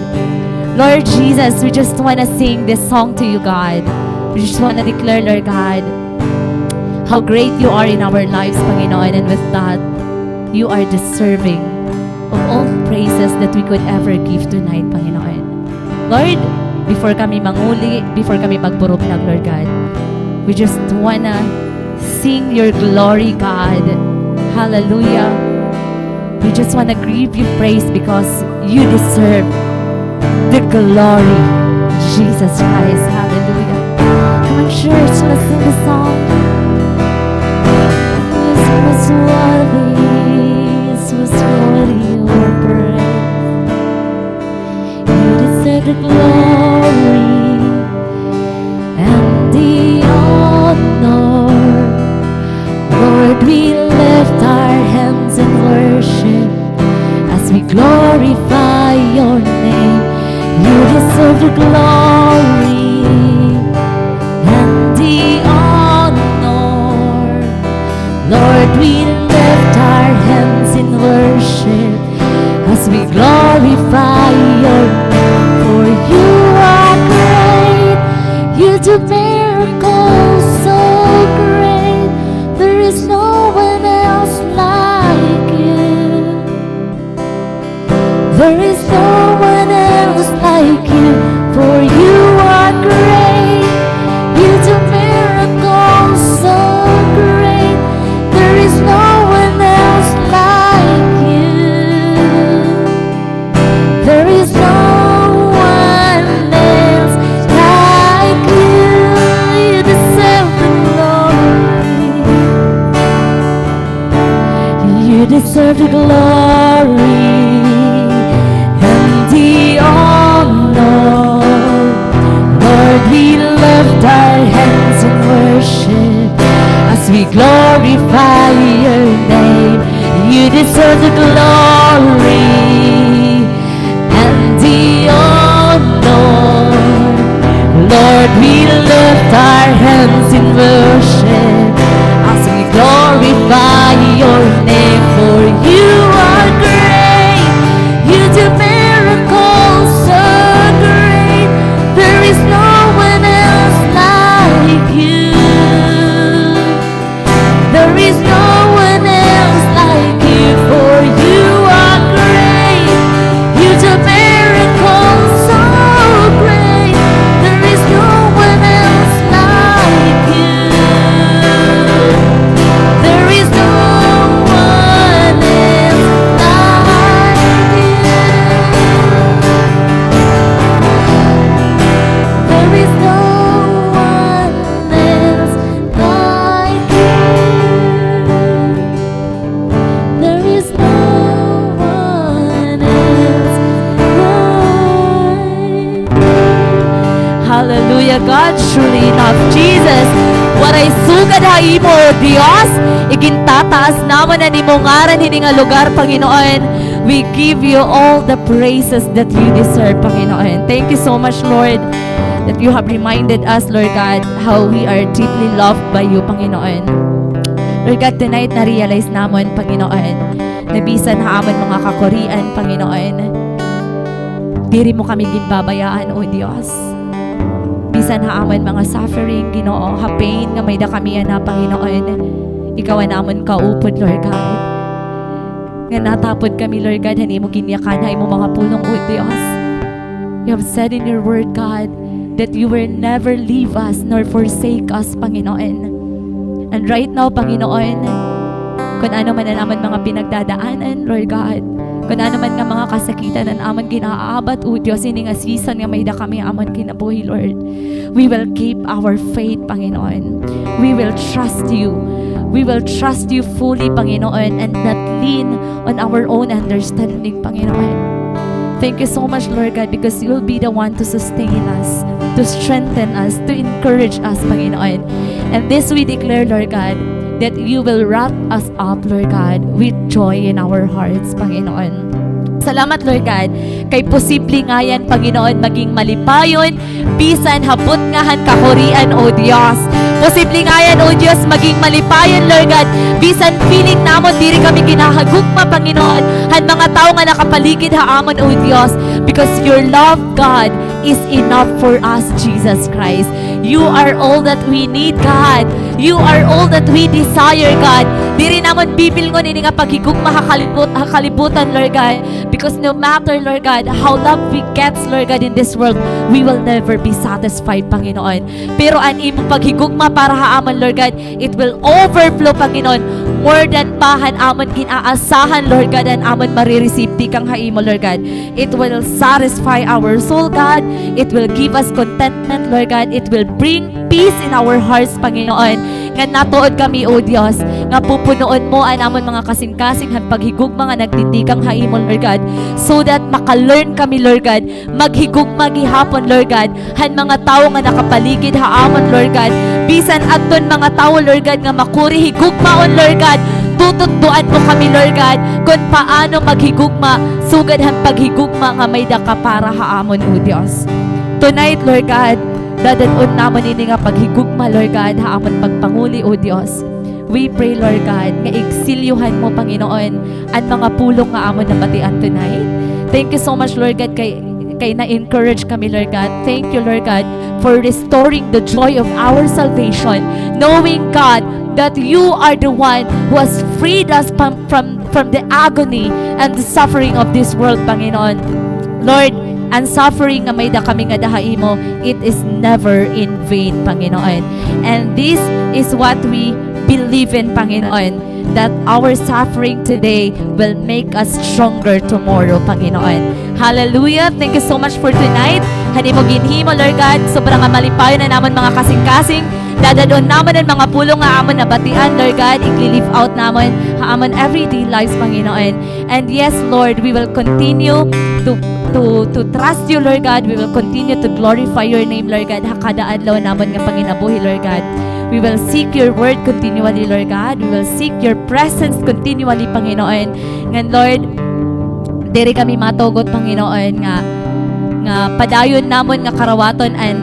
Lord Jesus, we just want to sing this song to you, God. We just want to declare, Lord God, how great you are in our lives, Panginoon, and with that, you are deserving of all praises that we could ever give tonight, Panginoon. Lord, before kami manguli, before kami magburupnag, Lord God, we just wanna sing your glory, God. Hallelujah. We just wanna give you praise because you deserve the glory. Jesus Christ, hallelujah. Come on, church, let's sing the song. This was worthy, this was worthy. The glory and the honor. Lord, we lift our hands in worship as we glorify your name. You deserve the glory and the honor. Lord, we lift our hands in worship as we glorify your name. For you are great, you do miracles so great. There is no one else like you. There is no one else like you. For you are great, you do miracles so great. There is no one else like you. There is no you deserve the glory and the honor. Lord, we lift our hands in worship as we glorify your name. You deserve the glory and the honor. Lord, we lift our hands in worship as we glorify your name. For you are great, you do miracles so great. There is no one else like you. There is no one else like you. For you are great, you do miracles so great. There is no one else like you. There is no Hallelujah, God, truly enough. Jesus, Waray sugad ha imo, O Dios. Igintataas naman na nimo ngaran hininga lugar, Panginoon. We give you all the praises that you deserve, Panginoon. Thank you so much, Lord, that you have reminded us, Lord God, how we are deeply loved by you, Panginoon. Lord God, tonight na-realize naman, Panginoon, na bisan haaman mga kakorian, Panginoon, diri mo kami ginbabayaan, O Diyos. Bisan haaman mga suffering, Ginoo, ha pain, nga may da kami na, Panginoon, ikaw namon kaupod, Lord God. Nga natapod kami, Lord God, hani mo ginyakan, hay mo mga pulong, O Diyos. You have said in your word, God, that you will never leave us nor forsake us, Panginoon. And right now, Panginoon, kung ano man na naman mga pinagdadaanan, Lord God, kung ano man nga mga kasakitan na naman ginaabat, O Diyos, ini nga season nga may da kami aman kinabuhi, Lord. We will keep our faith, Panginoon. We will trust you. We will trust you fully, Panginoon, and not lean on our own understanding, Panginoon. Thank you so much, Lord God, because you will be the one to sustain us, to strengthen us, to encourage us, Panginoon. And this we declare, Lord God, that you will wrap us up, Lord God, with joy in our hearts, Panginoon. Salamat, Lord God, kay posible nga yan, Panginoon, maging malipayon, bisan hapot nga han kahurian, O Diyos. Posible nga yan, O Diyos, maging malipayon, Lord God, bisan feeling namon, diri kami kinahagugma, Panginoon, han mga tao nga nakapaligid haamon, O Diyos, because your love, God, is enough for us, Jesus Christ. You are all that we need, God. You are all that we desire, God. Diri namon bibilngon ini nga paghigugma hakalibutan, Lord God, because no matter, Lord God, how love we gets, Lord God, in this world, we will never be satisfied, Panginoon. Pero ang imong paghigugma para haamon, Lord God, it will overflow, Panginoon, more than pahan amon ginaasahan, Lord God, and amon marireceive di kang haimo, Lord God. It will satisfy our soul, God. It will give us contentment, Lord God. It will bring peace in our hearts, Panginoon. Nga natuod kami, O Diyos, nga pupunoon mo ang amon mga kasing-kasing han paghigugma nga nagtindikang haimo, Lord God, so that makalearn kami, Lord God, maghigugma gihapon, Lord God, han mga tao nga nakapaligid haamon, Lord God, bisan aton mga tao, Lord God, nga makuri higugmaon, Lord God, tutugduan mo kami, Lord God, kung paano maghigugma, sugad han paghigugma nga may daka para haamon, O Diyos. Tonight, Lord God, dadadon naman ini nga paghigugma, Lord God, haamon pagpanguli, O Diyos. We pray, Lord God, nga igsilyuhan mo, Panginoon, ang mga pulong nga amon na batian tonight. Thank you so much, Lord God, kay na-encourage kami, Lord God. Thank you, Lord God, for restoring the joy of our salvation, knowing, God, that you are the one who has freed us from the agony and the suffering of this world, Panginoon. Lord, ang suffering nga may da kami nga dahaimo, it is never in vain, Panginoon. And this is what we believe in, Panginoon, that our suffering today will make us stronger tomorrow, Panginoon. Hallelujah! Thank you so much for tonight. Hani mo ginhimo, Lord God, sobrang malipayon na naman mga kasing-kasing. Dadadon naman ang mga pulong nga amon na batian, Lord God, i-live out naman haamon everyday lives, Panginoon. And yes, Lord, we will continue to trust you, Lord God. We will continue to glorify your name, Lord God. Hakada adlaw naman nga panginabuhi, Lord God. We will seek your word continually, Lord God. We will seek your presence continually, Panginoon. And Lord, diri kami matugot, Panginoon, nga padayon namon nga karawaton and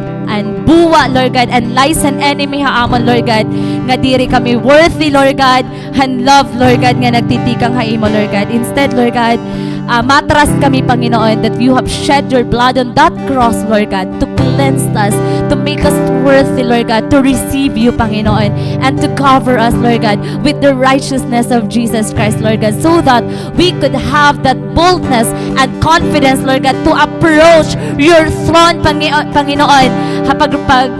buwa, Lord God, and lies and enemy haamon, Lord God, nga diri kami worthy, Lord God, and love, Lord God, nga nagtitikang haimo, Lord God. Instead, Lord God, matras kami, Panginoon, that you have shed your blood on that cross, Lord God, to cleanse us, to make us worthy, Lord God, to receive you, Panginoon, and to cover us, Lord God, with the righteousness of Jesus Christ, Lord God, so that we could have that boldness and confidence, Lord God, to approach your throne, Panginoon,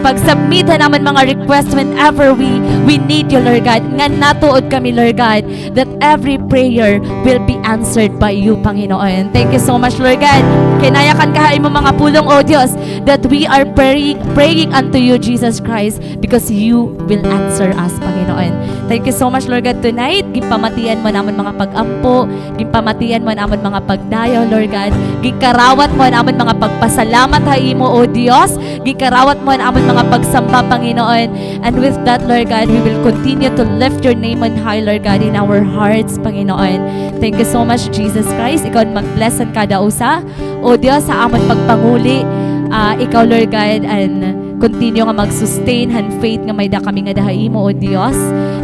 pag-submit naman mga requests whenever we need you, Lord God, nga natuod kami, Lord God, that every prayer will be answered by you, Panginoon. Thank you so much, Lord God. Kinayakan kahain mo mga pulong, O Diyos, that we are praying unto you, Jesus Christ, because you will answer us, Panginoon. Thank you so much, Lord God, tonight. Gimpamatian mo naman mga pag-ampo, gimpamatian mo naman mga pagdayaw, Lord God. Gikarawat mo naman mga pagpasalamat ha imo, O Dios. Gikarawat mo naman mga pagsamba, Panginoon. And with that, Lord God, we will continue to lift your name on high, Lord God, in our hearts, Panginoon. Thank you so much, Jesus Christ. Ikaw mag-bless ang kada usa. O Dios, sa amon pagpanguli, ikaw, Lord God, and continue nga mag-sustain han faith nga may da kami nga dahimo, O Dios.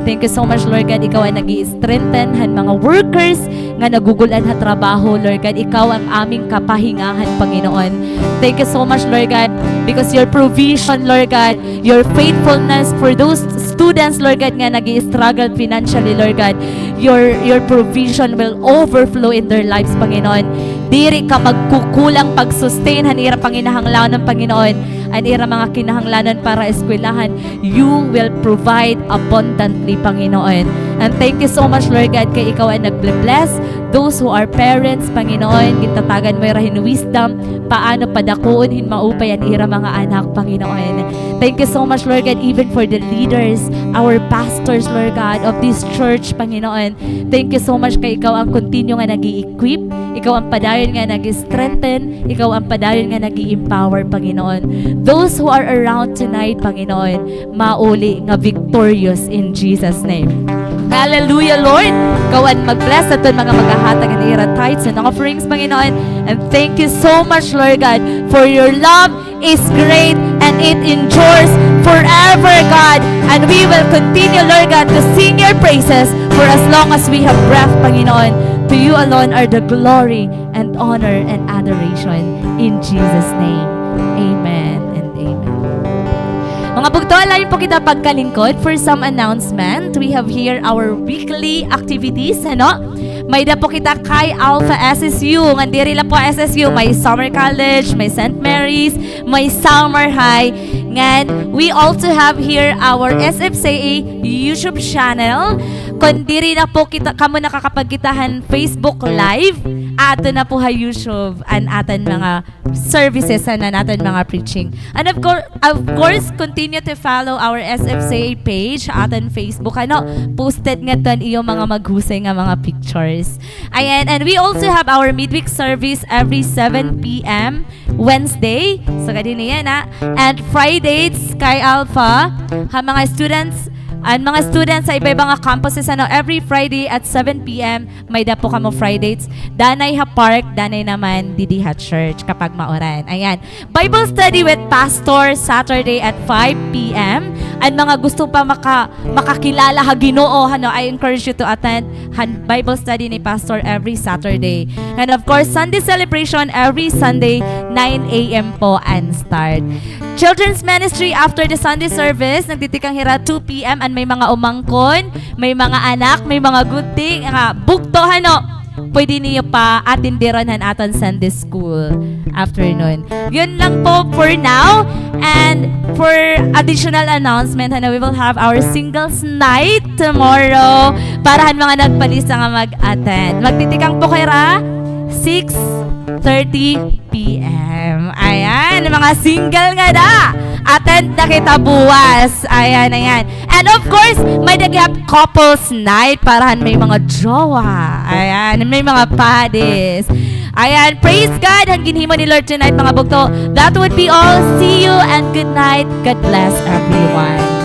Thank you so much, Lord God. Ikaw ay nag-i-strengthen han mga workers nga nagugulan ha trabaho, Lord God. Ikaw ang aming kapahingahan, Panginoon. Thank you so much, Lord God, because your provision, Lord God, your faithfulness for those students, Lord God, nga nag-i-struggle financially, Lord God, your provision will overflow in their lives, Panginoon. Diri ka magkukulang pag-sustain han ira panginahanglanon ng Panginoon, an ira mga kinahanglanon para eskwelahan. You will provide abundantly, Panginoon. And thank you so much, Lord God, kay ikaw ay nag-bless those who are parents, Panginoon. Gintatagan mo irahin wisdom, paano padakuon hin maupay an ira mga anak, Panginoon. Thank you so much, Lord God, even for the leaders, our pastors, Lord God, of this church, Panginoon. Thank you so much kay ikaw ang continue nga nag-i-equip, ikaw ang padayon nga nag-strengthen, ikaw ang padayon nga nag-i-empower, Panginoon. Those who are around tonight, Panginoon, mauli nga victorious in Jesus' name. Hallelujah, Lord. Ikaw ang mag-bless at mga maghahatag ng ira tithes and offerings, Panginoon. And thank you so much, Lord God, for your love is great and it endures forever, God. And we will continue, Lord God, to sing your praises for as long as we have breath, Panginoon. To you alone are the glory and honor and adoration. In Jesus' name, amen and amen. Mga bugto, lain po kita pagkalingkod for some announcement. We have here our weekly activities, ano? May da po kita kay Alpha SSU. Ngandiri lang po SSU. May Summer College, may St. Mary's, may Summer High. Ngan, we also have here our SFCA YouTube channel. Kundiri na po kita, kamo nakakapagkitahan Facebook Live. Ato na po ha YouTube and aton mga services na natin mga preaching. And of course, continue to follow our SFCA page aton Facebook. Ano, posted nga ton iyo mga maghusay nga mga pictures. Ayan, and we also have our midweek service every 7 p.m. Wednesday. So, kadin yan ha. And Fridays kay Alpha, ha mga students, and mga students sa iba-ibang campuses, ano, every Friday at 7 p.m. may dapo kamo Fridays. Danay ha park, danay naman didi ha church kapag maoran. Ayan. Bible study with pastor Saturday at 5 p.m. And mga gusto pa makakilala ha Ginoo, ano, I encourage you to attend Bible study ni pastor every Saturday. And of course, Sunday celebration every Sunday 9 a.m. po and start. Children's ministry after the Sunday service, nagtitikang hira 2 p.m. and may mga umangkon, may mga anak, may mga good thing, bukto hano. Pwede niyo pa atindiran aton Sunday school afternoon. Yun lang po for now. And for additional announcement, we will have our singles night tomorrow para mga nagpalista nga mag-attend. Magtitikang po kaya 6:30 p.m. Ayan, mga single nga da. Attend na kita buwas. Ayan, ayan. And of course, may nagyap couples night para may mga jowa. Ayan, may mga padis. Ayan, praise God. Hangin himo ni Lord tonight, mga bugto. That would be all. See you and good night. God bless everyone.